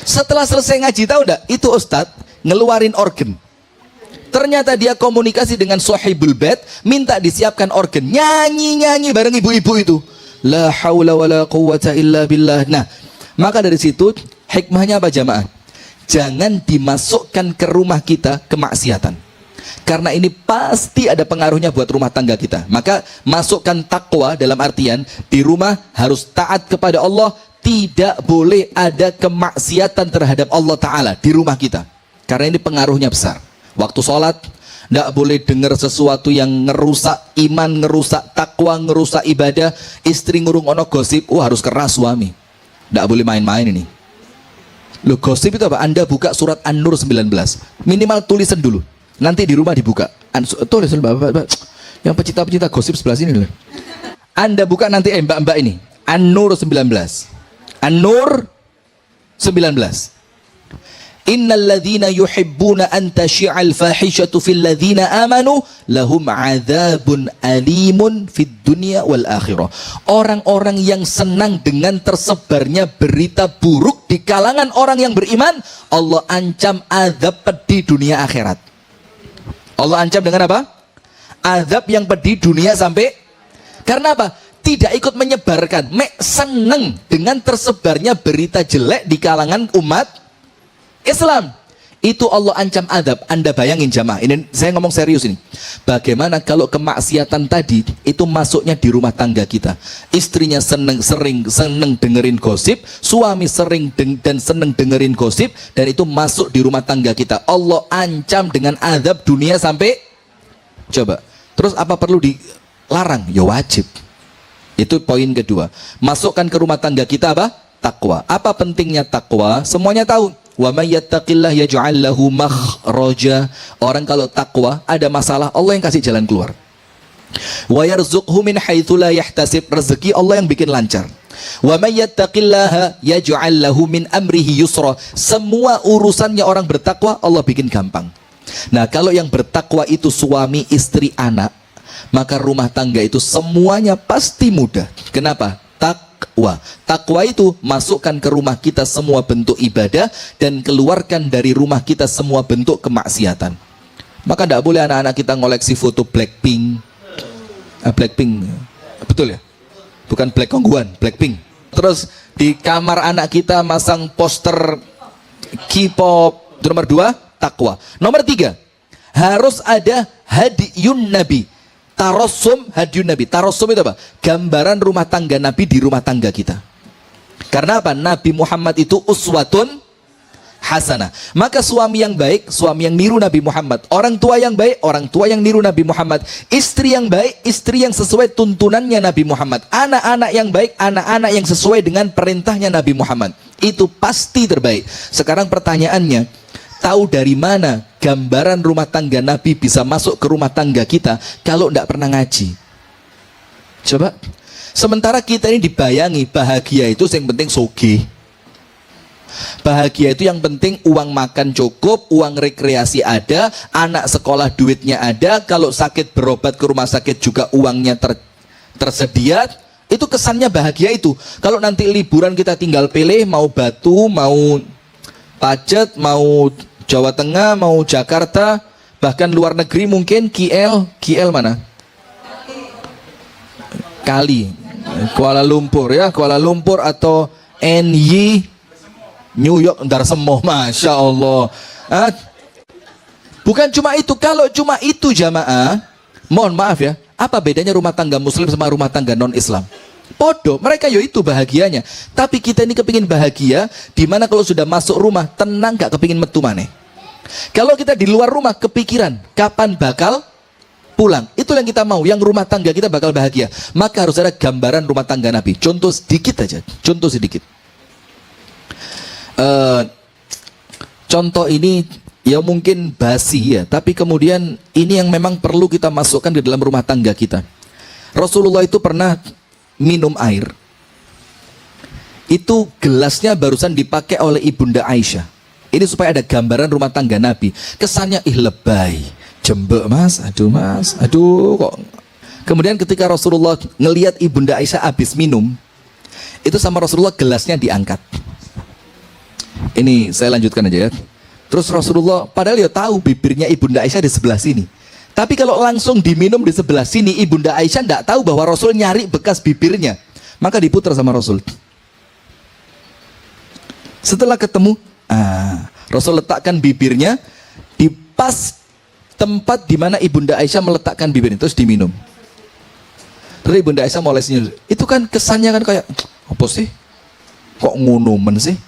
Setelah selesai ngaji, tahu enggak, itu ustadz ngeluarin organ. Ternyata dia komunikasi dengan Sohibul Bait, minta disiapkan organ, nyanyi-nyanyi bareng ibu-ibu itu. La haula wala quwwata illa billah. Nah, maka dari situ hikmahnya apa jamaah? Jangan dimasukkan ke rumah kita kemaksiatan. Karena ini pasti ada pengaruhnya buat rumah tangga kita. Maka masukkan takwa dalam artian di rumah harus taat kepada Allah, tidak boleh ada kemaksiatan terhadap Allah Ta'ala di rumah kita. Karena ini pengaruhnya besar. Waktu sholat, tidak boleh dengar sesuatu yang ngerusak iman, ngerusak takwa, ngerusak ibadah. Istri ngurung ono gosip, harus keras suami. Tidak boleh main-main ini. Loh, gosip itu apa? Anda buka surat An-Nur 19. Minimal tulisan dulu. Nanti di rumah dibuka. Tulisan Bapak. Yang pecinta-pecinta gosip sebelah sini loh. Anda buka nanti mbak-mbak ini. An-Nur 19. An-Nur 19. Innal ladzina yuhibbuna an tashi'al fahishatu fil ladzina amanu lahum 'adzabun alimun fid dunya wal akhirah. Orang-orang yang senang dengan tersebarnya berita buruk di kalangan orang yang beriman, Allah ancam azab pedih dunia akhirat. Allah ancam dengan apa? Azab yang pedih dunia sampai. Karena apa? Tidak ikut menyebarkan, senang dengan tersebarnya berita jelek di kalangan umat Islam. Itu Allah ancam adab. Anda bayangin jamaah, ini saya ngomong serius ini. Bagaimana kalau kemaksiatan tadi itu masuknya di rumah tangga kita? Istrinya sering dengerin gosip, suami sering dan seneng dengerin gosip, dan itu masuk di rumah tangga kita. Allah ancam dengan adab dunia sampai. Coba. Terus apa perlu dilarang? Ya wajib. Itu poin kedua. Masukkan ke rumah tangga kita apa? Takwa. Apa pentingnya takwa? Semuanya tahu. Wa may yattaqillah yaj'al lahu makhraja. Orang kalau takwa ada masalah, Allah yang kasih jalan keluar. Wa yarzuqhu min haitsu la yahtasib. Rezeki Allah yang bikin lancar. Wa may yattaqillaha yaj'al lahu min amrihi yusra. Semua urusannya orang bertakwa Allah bikin gampang. Nah, kalau yang bertakwa itu suami, istri, anak, maka rumah tangga itu semuanya pasti mudah. Kenapa? takwa. Takwa itu masukkan ke rumah kita semua bentuk ibadah dan keluarkan dari rumah kita semua bentuk kemaksiatan. Maka tidak boleh anak-anak kita ngoleksi foto Blackpink. Blackpink, betul ya? Bukan Black Kongguan, Blackpink. Terus di kamar anak kita masang poster K-pop. Itu nomor 2, takwa. Nomor 3, harus ada hadiyun Nabi. Tarossum hadiyun Nabi. Tarossum itu apa? Gambaran rumah tangga Nabi di rumah tangga kita. Karena apa? Nabi Muhammad itu uswatun hasanah. Maka suami yang baik, suami yang niru Nabi Muhammad. Orang tua yang baik, orang tua yang niru Nabi Muhammad. Istri yang baik, istri yang sesuai tuntunannya Nabi Muhammad. Anak-anak yang baik, anak-anak yang sesuai dengan perintahnya Nabi Muhammad. Itu pasti terbaik. Sekarang pertanyaannya, tahu dari mana gambaran rumah tangga Nabi bisa masuk ke rumah tangga kita kalau tidak pernah ngaji? Coba. Sementara kita ini dibayangi bahagia itu yang penting sogih. Bahagia itu yang penting uang makan cukup, uang rekreasi ada, anak sekolah duitnya ada, kalau sakit berobat ke rumah sakit juga uangnya tersedia. Itu kesannya bahagia itu. Kalau nanti liburan kita tinggal pilih mau Batu, mau Pacet, mau Jawa Tengah, mau Jakarta, bahkan luar negeri mungkin KL mana? Kali, Kuala Lumpur ya, Kuala Lumpur atau NY New York, ntar semoh, Masya Allah. Bukan cuma itu, kalau cuma itu jamaah, mohon maaf ya, apa bedanya rumah tangga muslim sama rumah tangga non-Islam? Podo, mereka yo itu bahagianya. Tapi kita ini kepingin bahagia, dimana kalau sudah masuk rumah, tenang gak kepingin metu maneh. Kalau kita di luar rumah, kepikiran, kapan bakal pulang. Itulah yang kita mau, yang rumah tangga kita bakal bahagia. Maka harus ada gambaran rumah tangga Nabi. Contoh sedikit aja, contoh sedikit. Contoh ini ya mungkin basi ya, tapi kemudian ini yang memang perlu kita masukkan di dalam rumah tangga kita. Rasulullah itu pernah minum air, itu gelasnya barusan dipakai oleh Ibunda Aisyah. Ini supaya ada gambaran rumah tangga Nabi. Kesannya lebay, jembek mas, aduh kok. Kemudian ketika Rasulullah ngelihat Ibunda Aisyah habis minum, itu sama Rasulullah gelasnya diangkat. Ini saya lanjutkan aja ya. Terus Rasulullah padahal ya tahu bibirnya Ibunda Aisyah di sebelah sini. Tapi kalau langsung diminum di sebelah sini, Ibunda Aisyah tidak tahu bahwa Rasul nyari bekas bibirnya. Maka diputar sama Rasul. Setelah ketemu, Rasul letakkan bibirnya di pas tempat di mana Ibunda Aisyah meletakkan bibirnya, terus diminum. Terus Ibunda Aisyah mulai senyum. Itu kan kesannya kan kayak, apa sih? Kok ngunumen sih?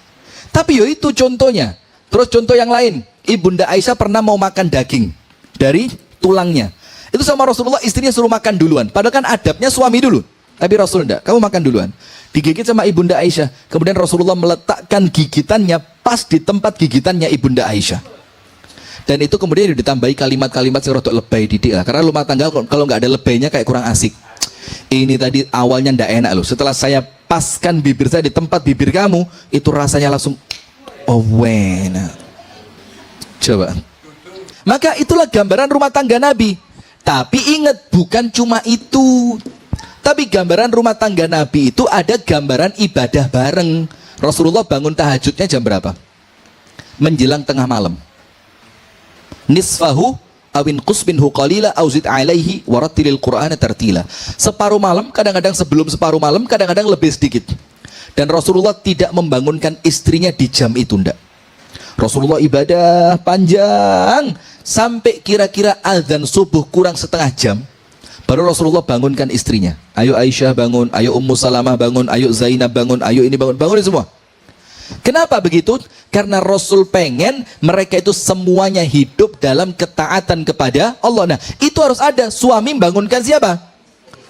Tapi yo itu contohnya. Terus contoh yang lain, Ibunda Aisyah pernah mau makan daging dari tulangnya. Itu sama Rasulullah, istrinya suruh makan duluan. Padahal kan adabnya suami dulu. Tapi Rasul enggak, kamu makan duluan. Digigit sama Ibunda Aisyah. Kemudian Rasulullah meletakkan gigitannya pas di tempat gigitannya Ibunda Aisyah. Dan itu kemudian ditambahi kalimat-kalimat yang rodok lebay didik lah. Karena rumah tangga kalau nggak ada lebaynya kayak kurang asik. Ini tadi awalnya ndak enak loh. Setelah saya paskan bibir saya di tempat bibir kamu, itu rasanya langsung enak. Coba. Maka itulah gambaran rumah tangga Nabi. Tapi ingat, bukan cuma itu. Tapi gambaran rumah tangga Nabi itu ada gambaran ibadah bareng. Rasulullah bangun tahajudnya jam berapa? Menjelang tengah malam. Nisfahu awin qusminhu qalila auzid alaihi warattilil qur'ana tartila. Separuh malam, kadang-kadang sebelum separuh malam, kadang-kadang lebih sedikit. Dan Rasulullah tidak membangunkan istrinya di jam itu, ndak. Rasulullah ibadah panjang sampai kira-kira azan subuh kurang setengah jam, baru Rasulullah bangunkan istrinya. Ayo Aisyah bangun, ayo Ummu Salamah bangun, ayo Zainab bangun, ayo ini bangun, bangunin semua. Kenapa begitu? Karena Rasul pengen mereka itu semuanya hidup dalam ketaatan kepada Allah. Nah, itu harus ada. Suami bangunkan siapa?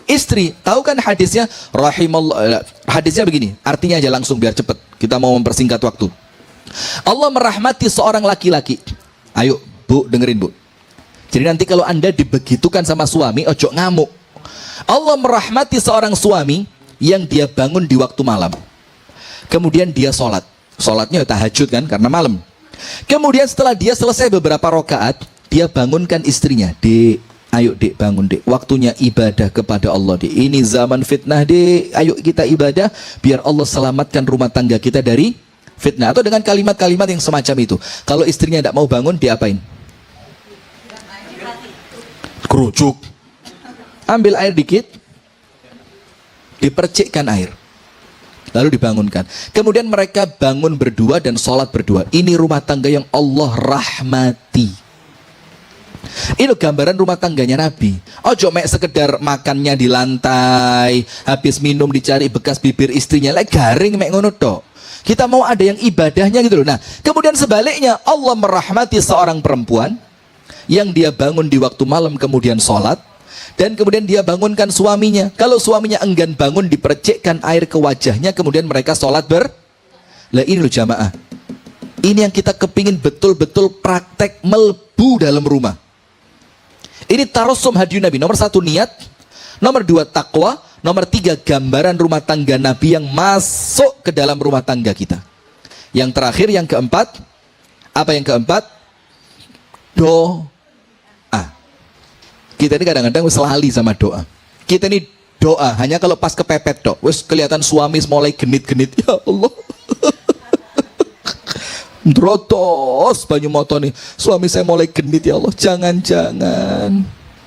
Istri. Tahu kan hadisnya? Rahimallah. Hadisnya begini, artinya aja langsung biar cepat. Kita mau mempersingkat waktu. Allah merahmati seorang laki-laki. Ayo, Bu, dengerin, Bu. Jadi nanti kalau Anda dibegitukan sama suami, ojo ngamuk. Allah merahmati seorang suami yang dia bangun di waktu malam. Kemudian dia sholat. Sholatnya tahajud kan, karena malam. Kemudian setelah dia selesai beberapa rakaat, dia bangunkan istrinya. Dek, Ayo dek, bangun dek, waktunya ibadah kepada Allah dek. Ini zaman fitnah dek, ayo kita ibadah biar Allah selamatkan rumah tangga kita dari fitnah. Atau dengan kalimat-kalimat yang semacam itu. Kalau istrinya tidak mau bangun, diapain? Kerucuk. Ambil air dikit, dipercikkan air, lalu dibangunkan. Kemudian mereka bangun berdua dan sholat berdua. Ini rumah tangga yang Allah rahmati. Ini gambaran rumah tangganya Nabi. Ojo mek sekedar makannya di lantai, habis minum dicari bekas bibir istrinya, like garing mek ngono tok. Kita mau ada yang ibadahnya gitu loh. Nah, kemudian sebaliknya Allah merahmati seorang perempuan yang dia bangun di waktu malam kemudian sholat, dan kemudian dia bangunkan suaminya. Kalau suaminya enggan bangun, dipercikkan air ke wajahnya, kemudian mereka sholat Lah ini loh jamaah, ini yang kita kepingin betul-betul praktek melbu dalam rumah. Ini tarosum hadyu Nabi. Nomor 1 niat, nomor 2 takwa, nomor 3 gambaran rumah tangga Nabi yang masuk ke dalam rumah tangga kita. Yang terakhir, yang keempat, apa yang keempat? Doa. Kita ini kadang-kadang lali sama doa. Kita ini doa hanya kalau pas kepepet dok. Wes kelihatan suami mulai genit-genit. Ya Allah. Drotos banyu moto nih, suami saya mulai genit ya Allah, jangan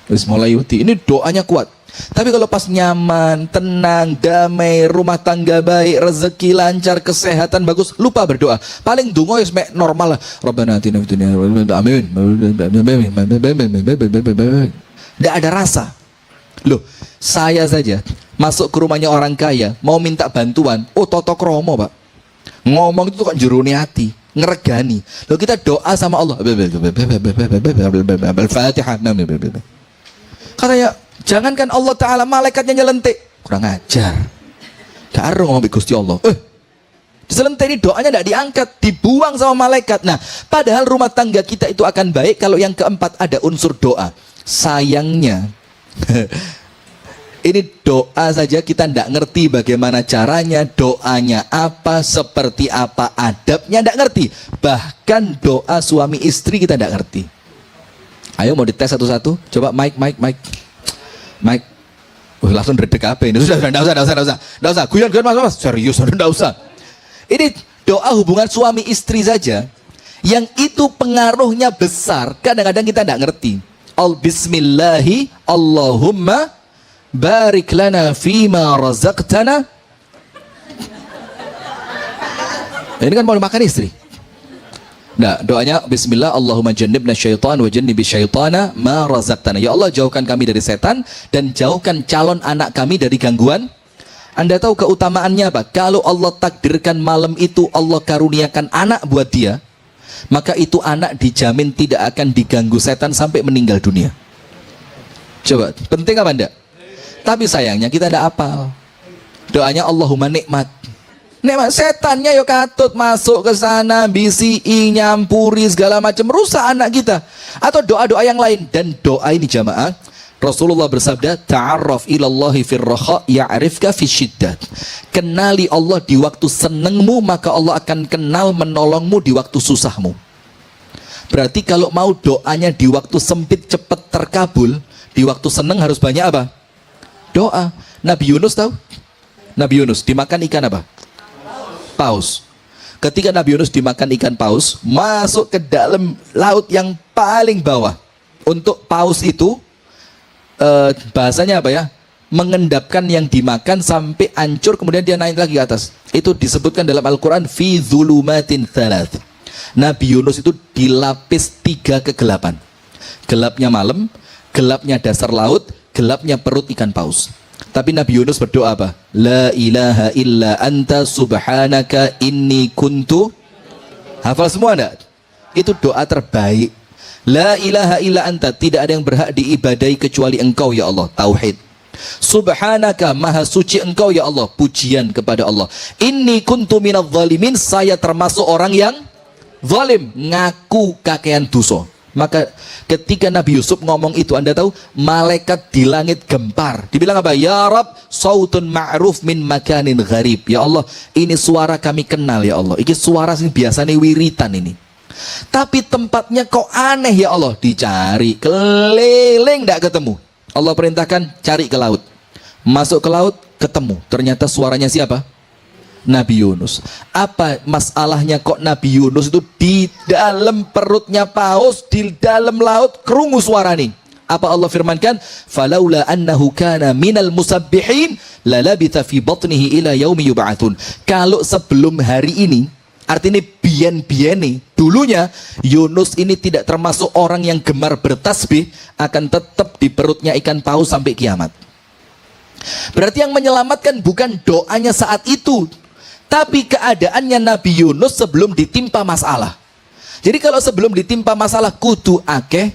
wis mulai uti. Ini doanya kuat. Tapi kalau pas nyaman, tenang, damai, rumah tangga baik, rezeki lancar, kesehatan bagus, lupa berdoa. Paling dungo wis mek normal lah. Rabbana atina fid dunya amin. Tidak ada rasa. Loh, saya saja masuk ke rumahnya orang kaya mau minta bantuan, oh toto kromo pak, ngomong itu kok jeruni hati, ngeregani. Lalu kita doa sama Allah. Al-Fatihah. Katanya, jangankan Allah Ta'ala, malaikatnya nyelentik. Kurang ajar. Karo ngomong Gusti Allah. Diselentik ini doanya tidak diangkat, dibuang sama malaikat. Nah, padahal rumah tangga kita itu akan baik kalau yang keempat ada unsur doa. Sayangnya, ini doa saja kita tidak ngerti bagaimana caranya, doanya apa, seperti apa adabnya, tidak ngerti. Bahkan doa suami istri kita tidak ngerti. Ayo mau dites satu-satu. Coba mic. Langsung redek apa ini? Sudah, tidak usah. Guyon mas. Serius, tidak usah. Ini doa hubungan suami istri saja, yang itu pengaruhnya besar. Kadang-kadang kita tidak ngerti. Bismillahi Allahumma barik lana fima razaqtana. Ini kan mau makan istri. Nah, doanya bismillah Allahumma jannibna syaitan wa jannibi syaitana ma razaqtana. Ya Allah, jauhkan kami dari setan dan jauhkan calon anak kami dari gangguan. Anda tahu keutamaannya apa? Kalau Allah takdirkan malam itu Allah karuniakan anak buat dia, maka itu anak dijamin tidak akan diganggu setan sampai meninggal dunia. Coba, penting apa enggak? Tapi sayangnya kita tidak apal. Doanya Allahumma nikmat. Nikmat, setannya yo katut masuk ke sana, bisi, nyampuri segala macam, rusak anak kita. Atau doa-doa yang lain. Dan doa ini jamaah, Rasulullah bersabda, ta'arraf ilallahi firraha ya'rifka fisyiddat. Kenali Allah di waktu senengmu, maka Allah akan kenal menolongmu di waktu susahmu. Berarti kalau mau doanya di waktu sempit cepat terkabul, di waktu seneng harus banyak apa? Doa. Nabi Yunus tahu? Nabi Yunus dimakan ikan apa? Paus. Ketika Nabi Yunus dimakan ikan paus, masuk ke dalam laut yang paling bawah. Untuk paus itu bahasanya apa ya? Mengendapkan yang dimakan sampai hancur, kemudian dia naik lagi ke atas. Itu disebutkan dalam Al-Quran fi dzulumatin tsalath. Nabi Yunus itu dilapis 3 kegelapan. Gelapnya malam, gelapnya dasar laut, gelapnya perut ikan paus. Tapi Nabi Yunus berdoa apa? La ilaha illa anta subhanaka inni kuntu. Hafal semua enggak? Itu doa terbaik. La ilaha illa anta, tidak ada yang berhak diibadai kecuali engkau ya Allah. Tauhid. Subhanaka, maha suci engkau ya Allah. Pujian kepada Allah. Inni kuntu minadh dhalimin, saya termasuk orang yang zalim, ngaku kakean dosa. Maka ketika Nabi Yusuf ngomong itu, Anda tahu malaikat di langit gempar. Dibilang apa? Ya Rab, sautun ma'ruf min makanin gharib. Ya Allah, ini suara kami kenal ya Allah. Ini suara sing biasanya wiritan ini. Tapi tempatnya kok aneh ya Allah. Dicari keliling tidak ketemu. Allah perintahkan cari ke laut. Masuk ke laut ketemu. Ternyata suaranya siapa? Nabi Yunus. Apa masalahnya kok Nabi Yunus itu di dalam perutnya paus, di dalam laut kerungu suara nih? Apa Allah firmankan? Falaula annahu kana minal musabbihin lalabitha fi batnihi ila yaumi yub'atsun. Kalau sebelum hari ini, artinya biyen-biyene, dulunya Yunus ini tidak termasuk orang yang gemar bertasbih, akan tetap di perutnya ikan paus sampai kiamat. Berarti yang menyelamatkan bukan doanya saat itu, tapi keadaannya Nabi Yunus sebelum ditimpa masalah. Jadi kalau sebelum ditimpa masalah kudu akeh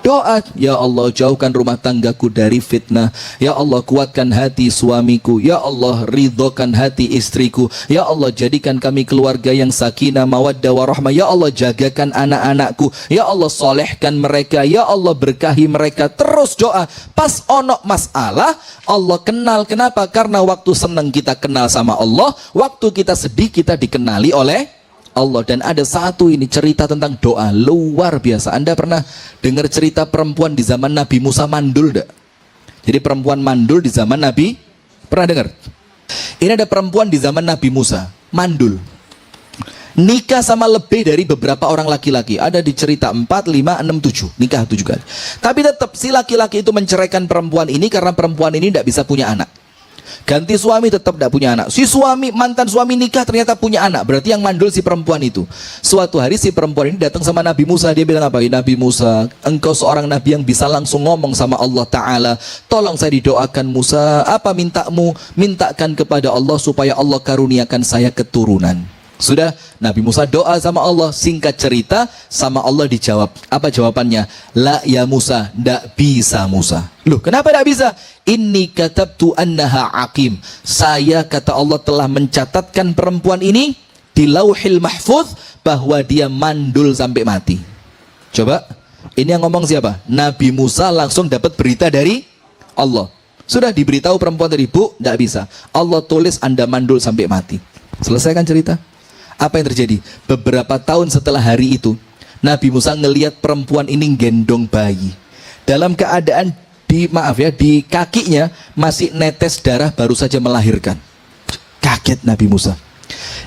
doa. Ya Allah, jauhkan rumah tanggaku dari fitnah. Ya Allah, kuatkan hati suamiku. Ya Allah, ridhokan hati istriku. Ya Allah, jadikan kami keluarga yang sakinah, mawaddah, warahmah. Ya Allah, jagakan anak-anakku. Ya Allah, solehkan mereka. Ya Allah, berkahi mereka. Terus doa. Pas onok masalah, Allah kenal. Kenapa? Karena waktu senang kita kenal sama Allah, waktu kita sedih kita dikenali oleh Allah. Dan ada satu ini cerita tentang doa luar biasa. Anda pernah dengar cerita perempuan di zaman Nabi Musa mandul enggak? Jadi perempuan mandul di zaman Nabi, pernah dengar? Ini ada perempuan di zaman Nabi Musa mandul, nikah sama lebih dari beberapa orang laki-laki. Ada di cerita 4, 5, 6, 7 nikah 7 kali. Tapi tetap si laki-laki itu menceraikan perempuan ini karena perempuan ini tidak bisa punya anak. Ganti suami tetap tidak punya anak. Si suami, mantan suami nikah ternyata punya anak. Berarti yang mandul si perempuan itu. Suatu hari si perempuan ini datang sama Nabi Musa. Dia bilang apa? Nabi Musa, engkau seorang nabi yang bisa langsung ngomong sama Allah Ta'ala. Tolong saya didoakan Musa. Apa mintamu? Mintakan kepada Allah supaya Allah karuniakan saya keturunan. Sudah, Nabi Musa doa sama Allah. Singkat cerita, sama Allah dijawab. Apa jawabannya? La ya Musa, ndak bisa Musa. Loh, kenapa ndak bisa? Inni katabtu annaha aqim. Saya, kata Allah, telah mencatatkan perempuan ini di lauhil mahfuz bahwa dia mandul sampai mati. Coba, ini yang ngomong siapa? Nabi Musa langsung dapat berita dari Allah. Sudah diberitahu perempuan tadi, Bu, ndak bisa. Allah tulis Anda mandul sampai mati. Selesaikan cerita. Apa yang terjadi? Beberapa tahun setelah hari itu, Nabi Musa ngelihat perempuan ini gendong bayi. Dalam keadaan di kakinya masih netes darah, baru saja melahirkan. Kaget Nabi Musa.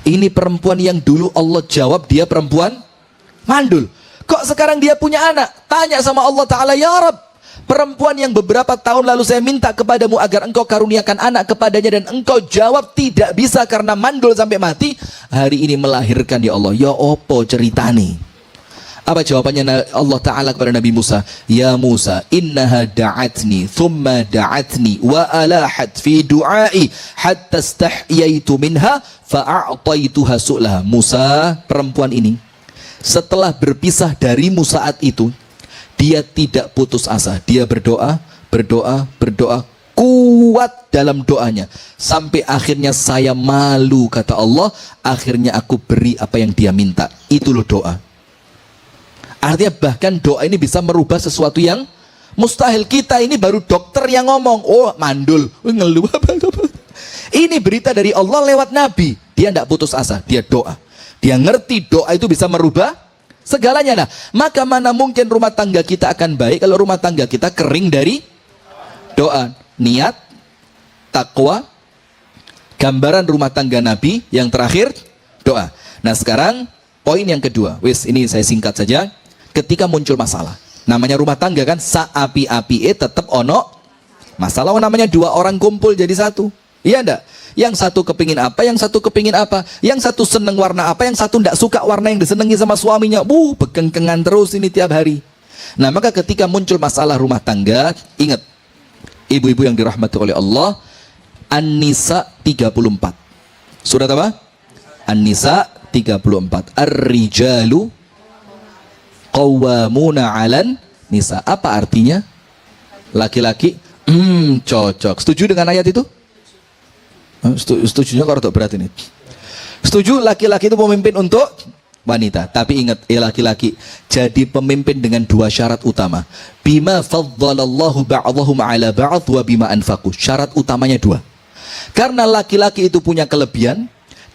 Ini perempuan yang dulu Allah jawab dia perempuan mandul. Kok sekarang dia punya anak? Tanya sama Allah Ta'ala, ya Rabb, perempuan yang beberapa tahun lalu saya minta kepadamu agar engkau karuniakan anak kepadanya dan engkau jawab tidak bisa karena mandul sampai mati, hari ini melahirkan ya Allah. Ya opo ceritani? Apa jawabannya Allah Ta'ala kepada Nabi Musa? Ya Musa, innaha da'atni thumma da'atni wa alahat fi du'ai hatta stahyaitu minha fa'a'taituha su'laha. Musa, perempuan ini setelah berpisah darimu saat itu, dia tidak putus asa. Dia berdoa, berdoa, berdoa, kuat dalam doanya. Sampai akhirnya saya malu, kata Allah. Akhirnya aku beri apa yang dia minta. Itu loh doa. Artinya bahkan doa ini bisa merubah sesuatu yang mustahil. Kita ini baru dokter yang ngomong, oh mandul, ngeluh apa. Ini berita dari Allah lewat Nabi. Dia tidak putus asa, dia doa. Dia ngerti doa itu bisa merubah segalanya. Nah, maka mana mungkin rumah tangga kita akan baik kalau rumah tangga kita kering dari doa. Niat, takwa, gambaran rumah tangga Nabi. Yang terakhir, doa. Nah sekarang poin yang kedua. Wis, ini saya singkat saja. Ketika muncul masalah, namanya rumah tangga kan, saapi-api tetap ono masalah. Namanya dua orang kumpul jadi satu. Iya enggak? Yang satu kepingin apa, yang satu kepingin apa, yang satu seneng warna apa, yang satu tidak suka warna yang disenangi sama suaminya. Bekengkengan terus ini tiap hari. Nah maka ketika muncul masalah rumah tangga, ingat ibu-ibu yang dirahmati oleh Allah, An-Nisa 34. Surat apa? An-Nisa 34. Ar-rijalu qawwamuna 'alan nisa. Apa artinya? Laki-laki cocok. Setuju dengan ayat itu? Setujunya kok berat ini. Setuju laki-laki itu pemimpin untuk wanita. Tapi ingat, laki-laki jadi pemimpin dengan dua syarat utama. Bima faddalallahu ba'dahum 'ala ba'd wa bima anfaqu. Syarat utamanya dua. Karena laki-laki itu punya kelebihan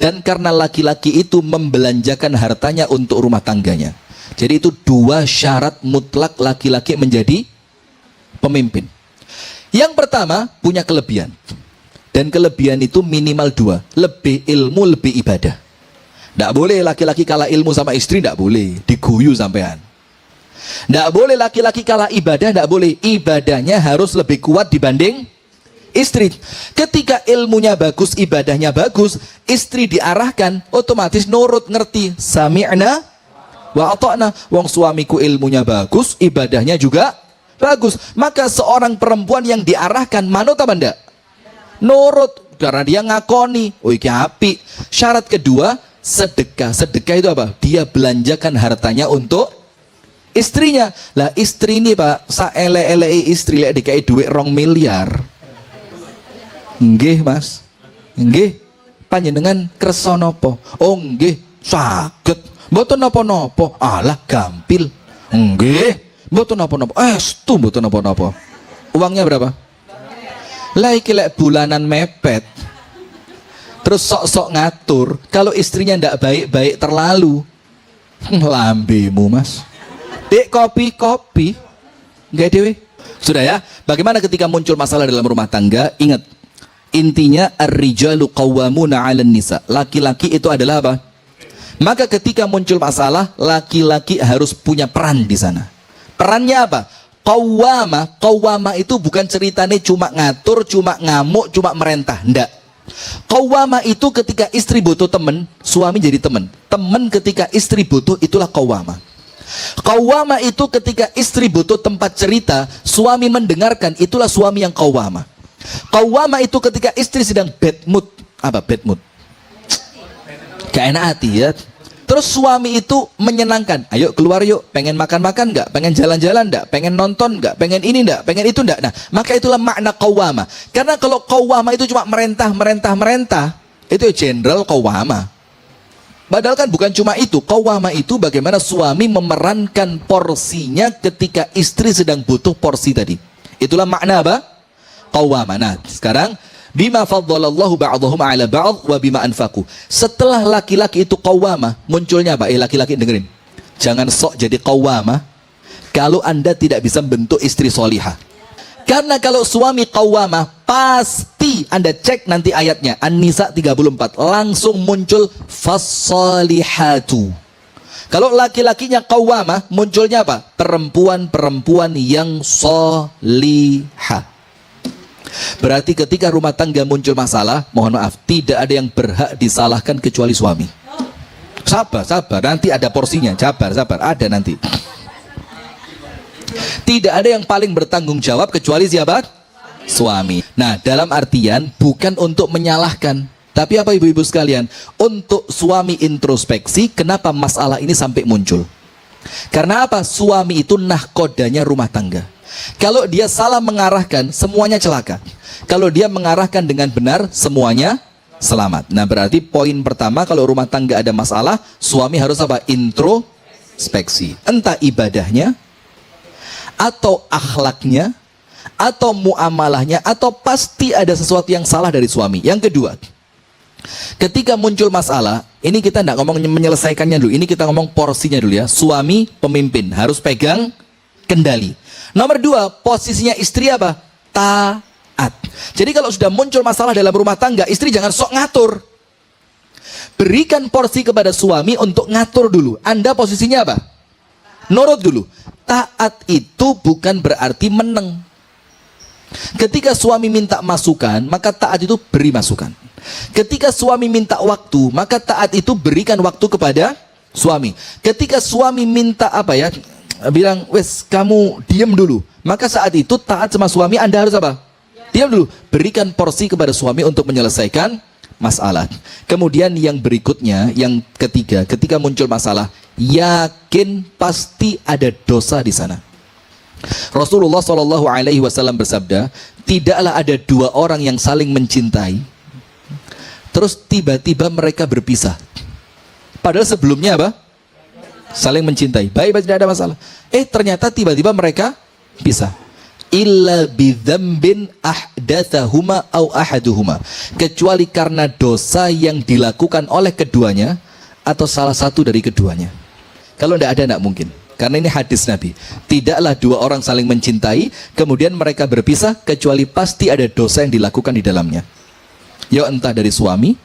dan karena laki-laki itu membelanjakan hartanya untuk rumah tangganya. Jadi itu dua syarat mutlak laki-laki menjadi pemimpin. Yang pertama, punya kelebihan. Dan kelebihan itu minimal dua. Lebih ilmu, lebih ibadah. Tidak boleh laki-laki kalah ilmu sama istri, tidak boleh. Diguyu sampean. Tidak boleh laki-laki kalah ibadah, tidak boleh. Ibadahnya harus lebih kuat dibanding istri. Ketika ilmunya bagus, ibadahnya bagus, istri diarahkan, otomatis nurut, ngerti. Sami'na wa ata'na. Wong suamiku ilmunya bagus, ibadahnya juga bagus. Maka seorang perempuan yang diarahkan manut apa enggak? Nurut, karena dia ngakoni, oh iki apik. Syarat kedua, sedekah. Sedekah itu apa? Dia belanjakan hartanya untuk istrinya. Lah istri ini Pak, saele-elei istri lek dikai duit 2 miliar. Nggih Mas, nggih panjenengan kersa napa? Oh nggih saged, mboten napa-napa. Alah gampil. Nggih mboten napa-napa. Estu mboten napa-napa. Uangnya berapa? Lah iki lek bulanan mepet. Terus sok-sok ngatur, kalau istrinya ndak baik-baik terlalu. Lambemu Mas. Dek kopi. Nggak dewe. Sudah ya. Bagaimana ketika muncul masalah dalam rumah tangga? Ingat, intinya ar-rijalu qawwamuna 'alan nisa. Laki-laki itu adalah apa? Maka ketika muncul masalah, laki-laki harus punya peran di sana. Perannya apa? Qawwama itu bukan ceritanya cuma ngatur, cuma ngamuk, cuma merentah. Ndak. Qawwama itu ketika istri butuh teman, suami jadi teman. Teman ketika istri butuh, itulah qawwama. Qawwama itu ketika istri butuh tempat cerita, suami mendengarkan, itulah suami yang qawwama. Qawwama itu ketika istri sedang bad mood. Apa bad mood? Gak enak hati ya. Terus suami itu menyenangkan. Ayo keluar yuk, pengen makan-makan enggak? Pengen jalan-jalan enggak? Pengen nonton enggak? Pengen ini enggak? Pengen itu enggak? Nah, maka itulah makna qawwama. Karena kalau qawwama itu cuma merentah, itu jenderal qawwama. Padahal kan bukan cuma itu. Qawwama itu bagaimana suami memerankan porsinya ketika istri sedang butuh porsi tadi. Itulah makna apa? Qawwama. Nah, sekarang bima faddalallahu ba'dahum 'ala ba'd wa bima anfaqu. Setelah laki-laki itu qawwama, munculnya apa? Laki-laki dengerin. Jangan sok jadi qawwama kalau Anda tidak bisa membentuk istri solihah. Karena kalau suami qawwama, pasti Anda cek nanti ayatnya An-Nisa 34, langsung muncul fassalihatu. Kalau laki-lakinya qawwama, munculnya apa? Perempuan-perempuan yang solihah. Berarti ketika rumah tangga muncul masalah, mohon maaf, tidak ada yang berhak disalahkan kecuali suami. Sabar, nanti ada porsinya. Sabar, ada nanti. Tidak ada yang paling bertanggung jawab kecuali siapa? Suami. Nah, dalam artian bukan untuk menyalahkan, tapi apa ibu-ibu sekalian? Untuk suami introspeksi, kenapa masalah ini sampai muncul? Karena apa? Suami itu nahkodanya rumah tangga. Kalau dia salah mengarahkan, semuanya celaka. Kalau dia mengarahkan dengan benar, semuanya selamat. Nah, berarti poin pertama, kalau rumah tangga ada masalah, suami harus apa? Introspeksi. Entah ibadahnya, atau akhlaknya, atau muamalahnya, atau pasti ada sesuatu yang salah dari suami. Yang kedua, ketika muncul masalah, ini kita tidak ngomong menyelesaikannya dulu, ini kita ngomong porsinya dulu ya. Suami pemimpin harus pegang kendali. Nomor 2, posisinya istri apa? Taat. Jadi kalau sudah muncul masalah dalam rumah tangga, istri jangan sok ngatur. Berikan porsi kepada suami untuk ngatur dulu. Anda posisinya apa? Nurut dulu. Taat itu bukan berarti meneng. Ketika suami minta masukan, maka taat itu beri masukan. Ketika suami minta waktu, maka taat itu berikan waktu kepada suami. Ketika suami minta apa ya? Bilang, wes kamu diam dulu. Maka saat itu taat sama suami, Anda harus apa? Diam dulu. Berikan porsi kepada suami untuk menyelesaikan masalah. Kemudian yang berikutnya, yang ketiga, ketika muncul masalah, yakin pasti ada dosa di sana. Rasulullah SAW bersabda, tidaklah ada 2 orang yang saling mencintai, terus tiba-tiba mereka berpisah. Padahal sebelumnya apa? Saling mencintai, baik-baik, tidak ada masalah. Ternyata tiba-tiba mereka pisah. illa bidzambin ahdatsahuma au ahaduhuma, kecuali karena dosa yang dilakukan oleh keduanya atau salah satu dari keduanya. Kalau tidak ada, tidak mungkin. Karena ini hadis Nabi. Tidaklah dua orang saling mencintai kemudian mereka berpisah kecuali pasti ada dosa yang dilakukan di dalamnya. Ya entah dari suami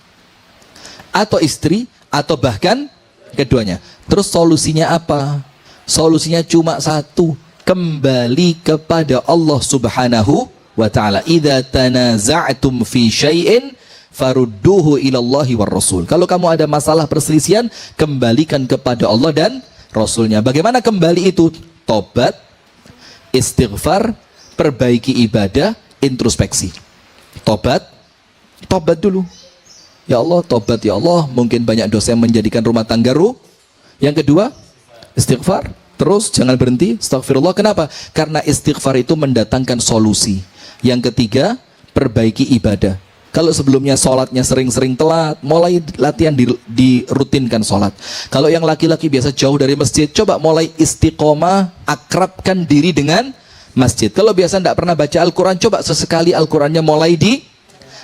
atau istri atau bahkan keduanya. Terus solusinya apa? Solusinya cuma satu, kembali kepada Allah Subhanahu wa ta'ala. Idza tanaza'tum fi syai'in farudduhu ilallahi war rasul. Kalau kamu ada masalah perselisihan, kembalikan kepada Allah dan Rasulnya. Bagaimana kembali itu? Tobat, istighfar, perbaiki ibadah, introspeksi. Tobat dulu. Ya Allah, tobat ya Allah. Mungkin banyak dosa yang menjadikan rumah tangga ruh. Yang kedua, istighfar. Terus jangan berhenti, astagfirullah. Kenapa? Karena istighfar itu mendatangkan solusi. Yang ketiga, perbaiki ibadah. Kalau sebelumnya sholatnya sering-sering telat, mulai latihan dirutinkan sholat. Kalau yang laki-laki biasa jauh dari masjid, coba mulai istiqomah, akrabkan diri dengan masjid. Kalau biasa tidak pernah baca Al-Quran, coba sesekali Al-Qurannya mulai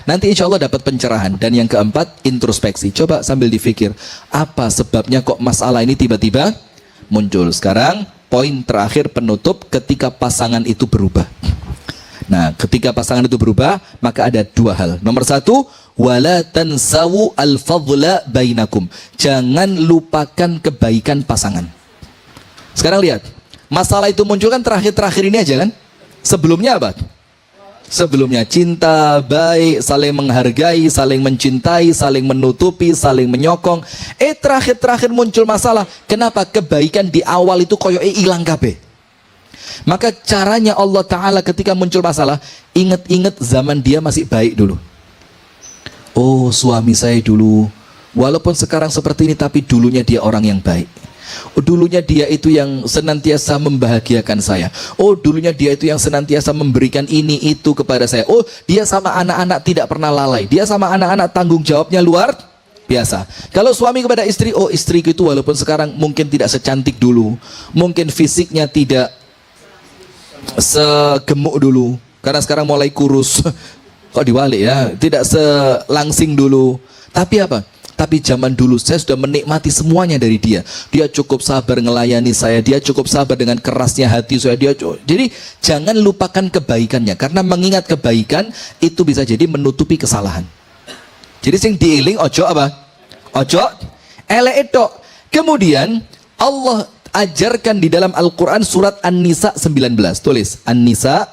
nanti insya Allah dapat pencerahan. Dan yang keempat, introspeksi. Coba sambil dipikir, apa sebabnya kok masalah ini tiba-tiba muncul. Sekarang, poin terakhir penutup, ketika pasangan itu berubah. Nah, ketika pasangan itu berubah, maka ada dua hal. Nomor satu, wala tansawu al-fadla bainakum. Jangan lupakan kebaikan pasangan. Sekarang lihat, masalah itu muncul kan terakhir-terakhir ini aja kan? Sebelumnya apa? Sebelumnya cinta, baik, saling menghargai, saling mencintai, saling menutupi, saling menyokong. Terakhir-terakhir muncul masalah. Kenapa? Kebaikan di awal itu koyoke hilang kabeh. Maka caranya Allah Ta'ala ketika muncul masalah, ingat-ingat zaman dia masih baik dulu. Oh, suami saya dulu, walaupun sekarang seperti ini, tapi dulunya dia orang yang baik. Oh, dulunya dia itu yang senantiasa membahagiakan saya. Oh, dulunya dia itu yang senantiasa memberikan ini itu kepada saya. Oh, dia sama anak-anak tidak pernah lalai. Dia sama anak-anak tanggung jawabnya luar biasa. Kalau suami kepada istri, oh istriku itu walaupun sekarang mungkin tidak secantik dulu, mungkin fisiknya tidak segemuk dulu, karena sekarang mulai kurus. Kok diwalik ya, tidak selangsing dulu. Tapi apa? Tapi zaman dulu saya sudah menikmati semuanya dari dia. Dia cukup sabar ngelayani saya, dia cukup sabar dengan kerasnya hati saya. Jadi jangan lupakan kebaikannya, karena mengingat kebaikan itu bisa jadi menutupi kesalahan. Jadi sing dieling ojo apa? Ojo elek itu. Kemudian Allah ajarkan di dalam Al-Quran surat An-Nisa 19. Tulis An-Nisa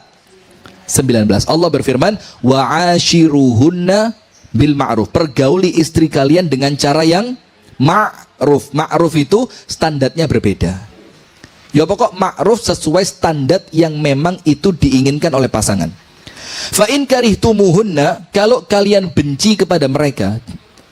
19. Allah berfirman, wa'ashiruhunna bil ma'ruf. Pergauli istri kalian dengan cara yang ma'ruf. Ma'ruf itu standarnya berbeda. Ya pokok ma'ruf sesuai standar yang memang itu diinginkan oleh pasangan. Fa'in karihtumuhunna, kalau kalian benci kepada mereka,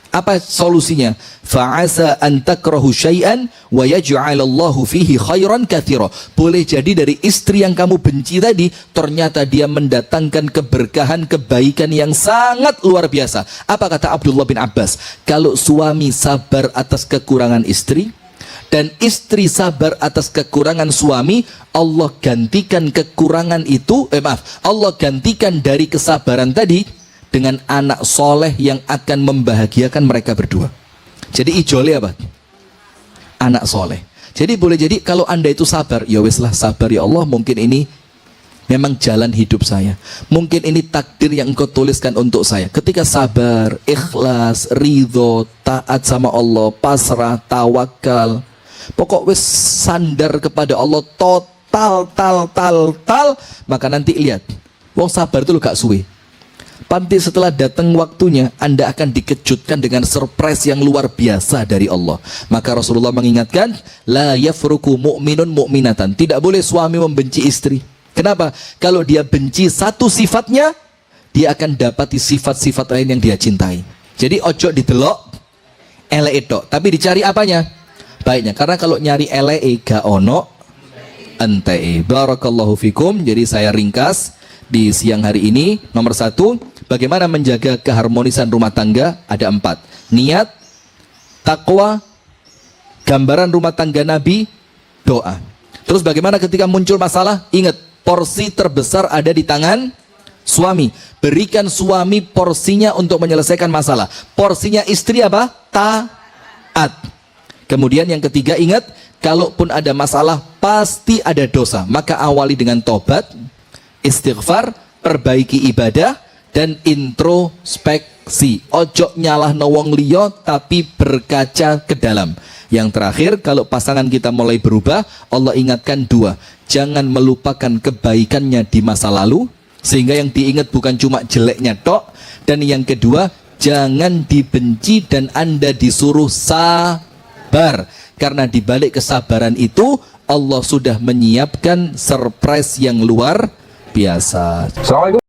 apa solusinya? Fa'asa an takrahu syai'an wa yaj'alallahu fihi khairan katsira. Boleh jadi dari istri yang kamu benci tadi, ternyata dia mendatangkan keberkahan, kebaikan yang sangat luar biasa. Apa kata Abdullah bin Abbas? Kalau suami sabar atas kekurangan istri dan istri sabar atas kekurangan suami, Allah gantikan kekurangan itu, Allah gantikan dari kesabaran tadi dengan anak soleh yang akan membahagiakan mereka berdua. Jadi ijole apa? Anak soleh. Jadi boleh jadi kalau anda itu sabar, ya weslah sabar ya Allah, mungkin ini memang jalan hidup saya, mungkin ini takdir yang engkau tuliskan untuk saya. Ketika sabar, ikhlas, ridho, taat sama Allah, pasrah, tawakal, pokok wes sandar kepada Allah total, maka nanti lihat, wong sabar itu lo gak suwe. Panti setelah datang waktunya, anda akan dikejutkan dengan surprise yang luar biasa dari Allah. Maka Rasulullah mengingatkan, la yafruku mu'minun mu'minatan. Tidak boleh suami membenci istri. Kenapa? Kalau dia benci satu sifatnya, dia akan dapati sifat-sifat lain yang dia cintai. Jadi ojo didelok elek itu, tapi dicari apanya? Baiknya. Karena kalau nyari elek gak ono ente. Barakallahu fikum. Jadi saya ringkas di siang hari ini. Nomor satu, bagaimana menjaga keharmonisan rumah tangga? Ada 4. Niat, takwa, gambaran rumah tangga Nabi, doa. Terus bagaimana ketika muncul masalah? Ingat, Porsi terbesar ada di tangan suami. Berikan suami porsinya untuk menyelesaikan masalah. Porsinya istri apa? Taat. Kemudian yang ketiga, ingat, kalaupun ada masalah pasti ada dosa, maka awali dengan tobat, istighfar, perbaiki ibadah, dan introspeksi. Ojo nyalah wong liya tapi berkaca ke dalam. Yang terakhir, kalau pasangan kita mulai berubah, Allah ingatkan dua, jangan melupakan kebaikannya di masa lalu, sehingga yang diingat bukan cuma jeleknya tok. Dan yang kedua, jangan dibenci dan Anda disuruh sabar, karena di balik kesabaran itu Allah sudah menyiapkan surprise yang luar biasa. Assalamualaikum.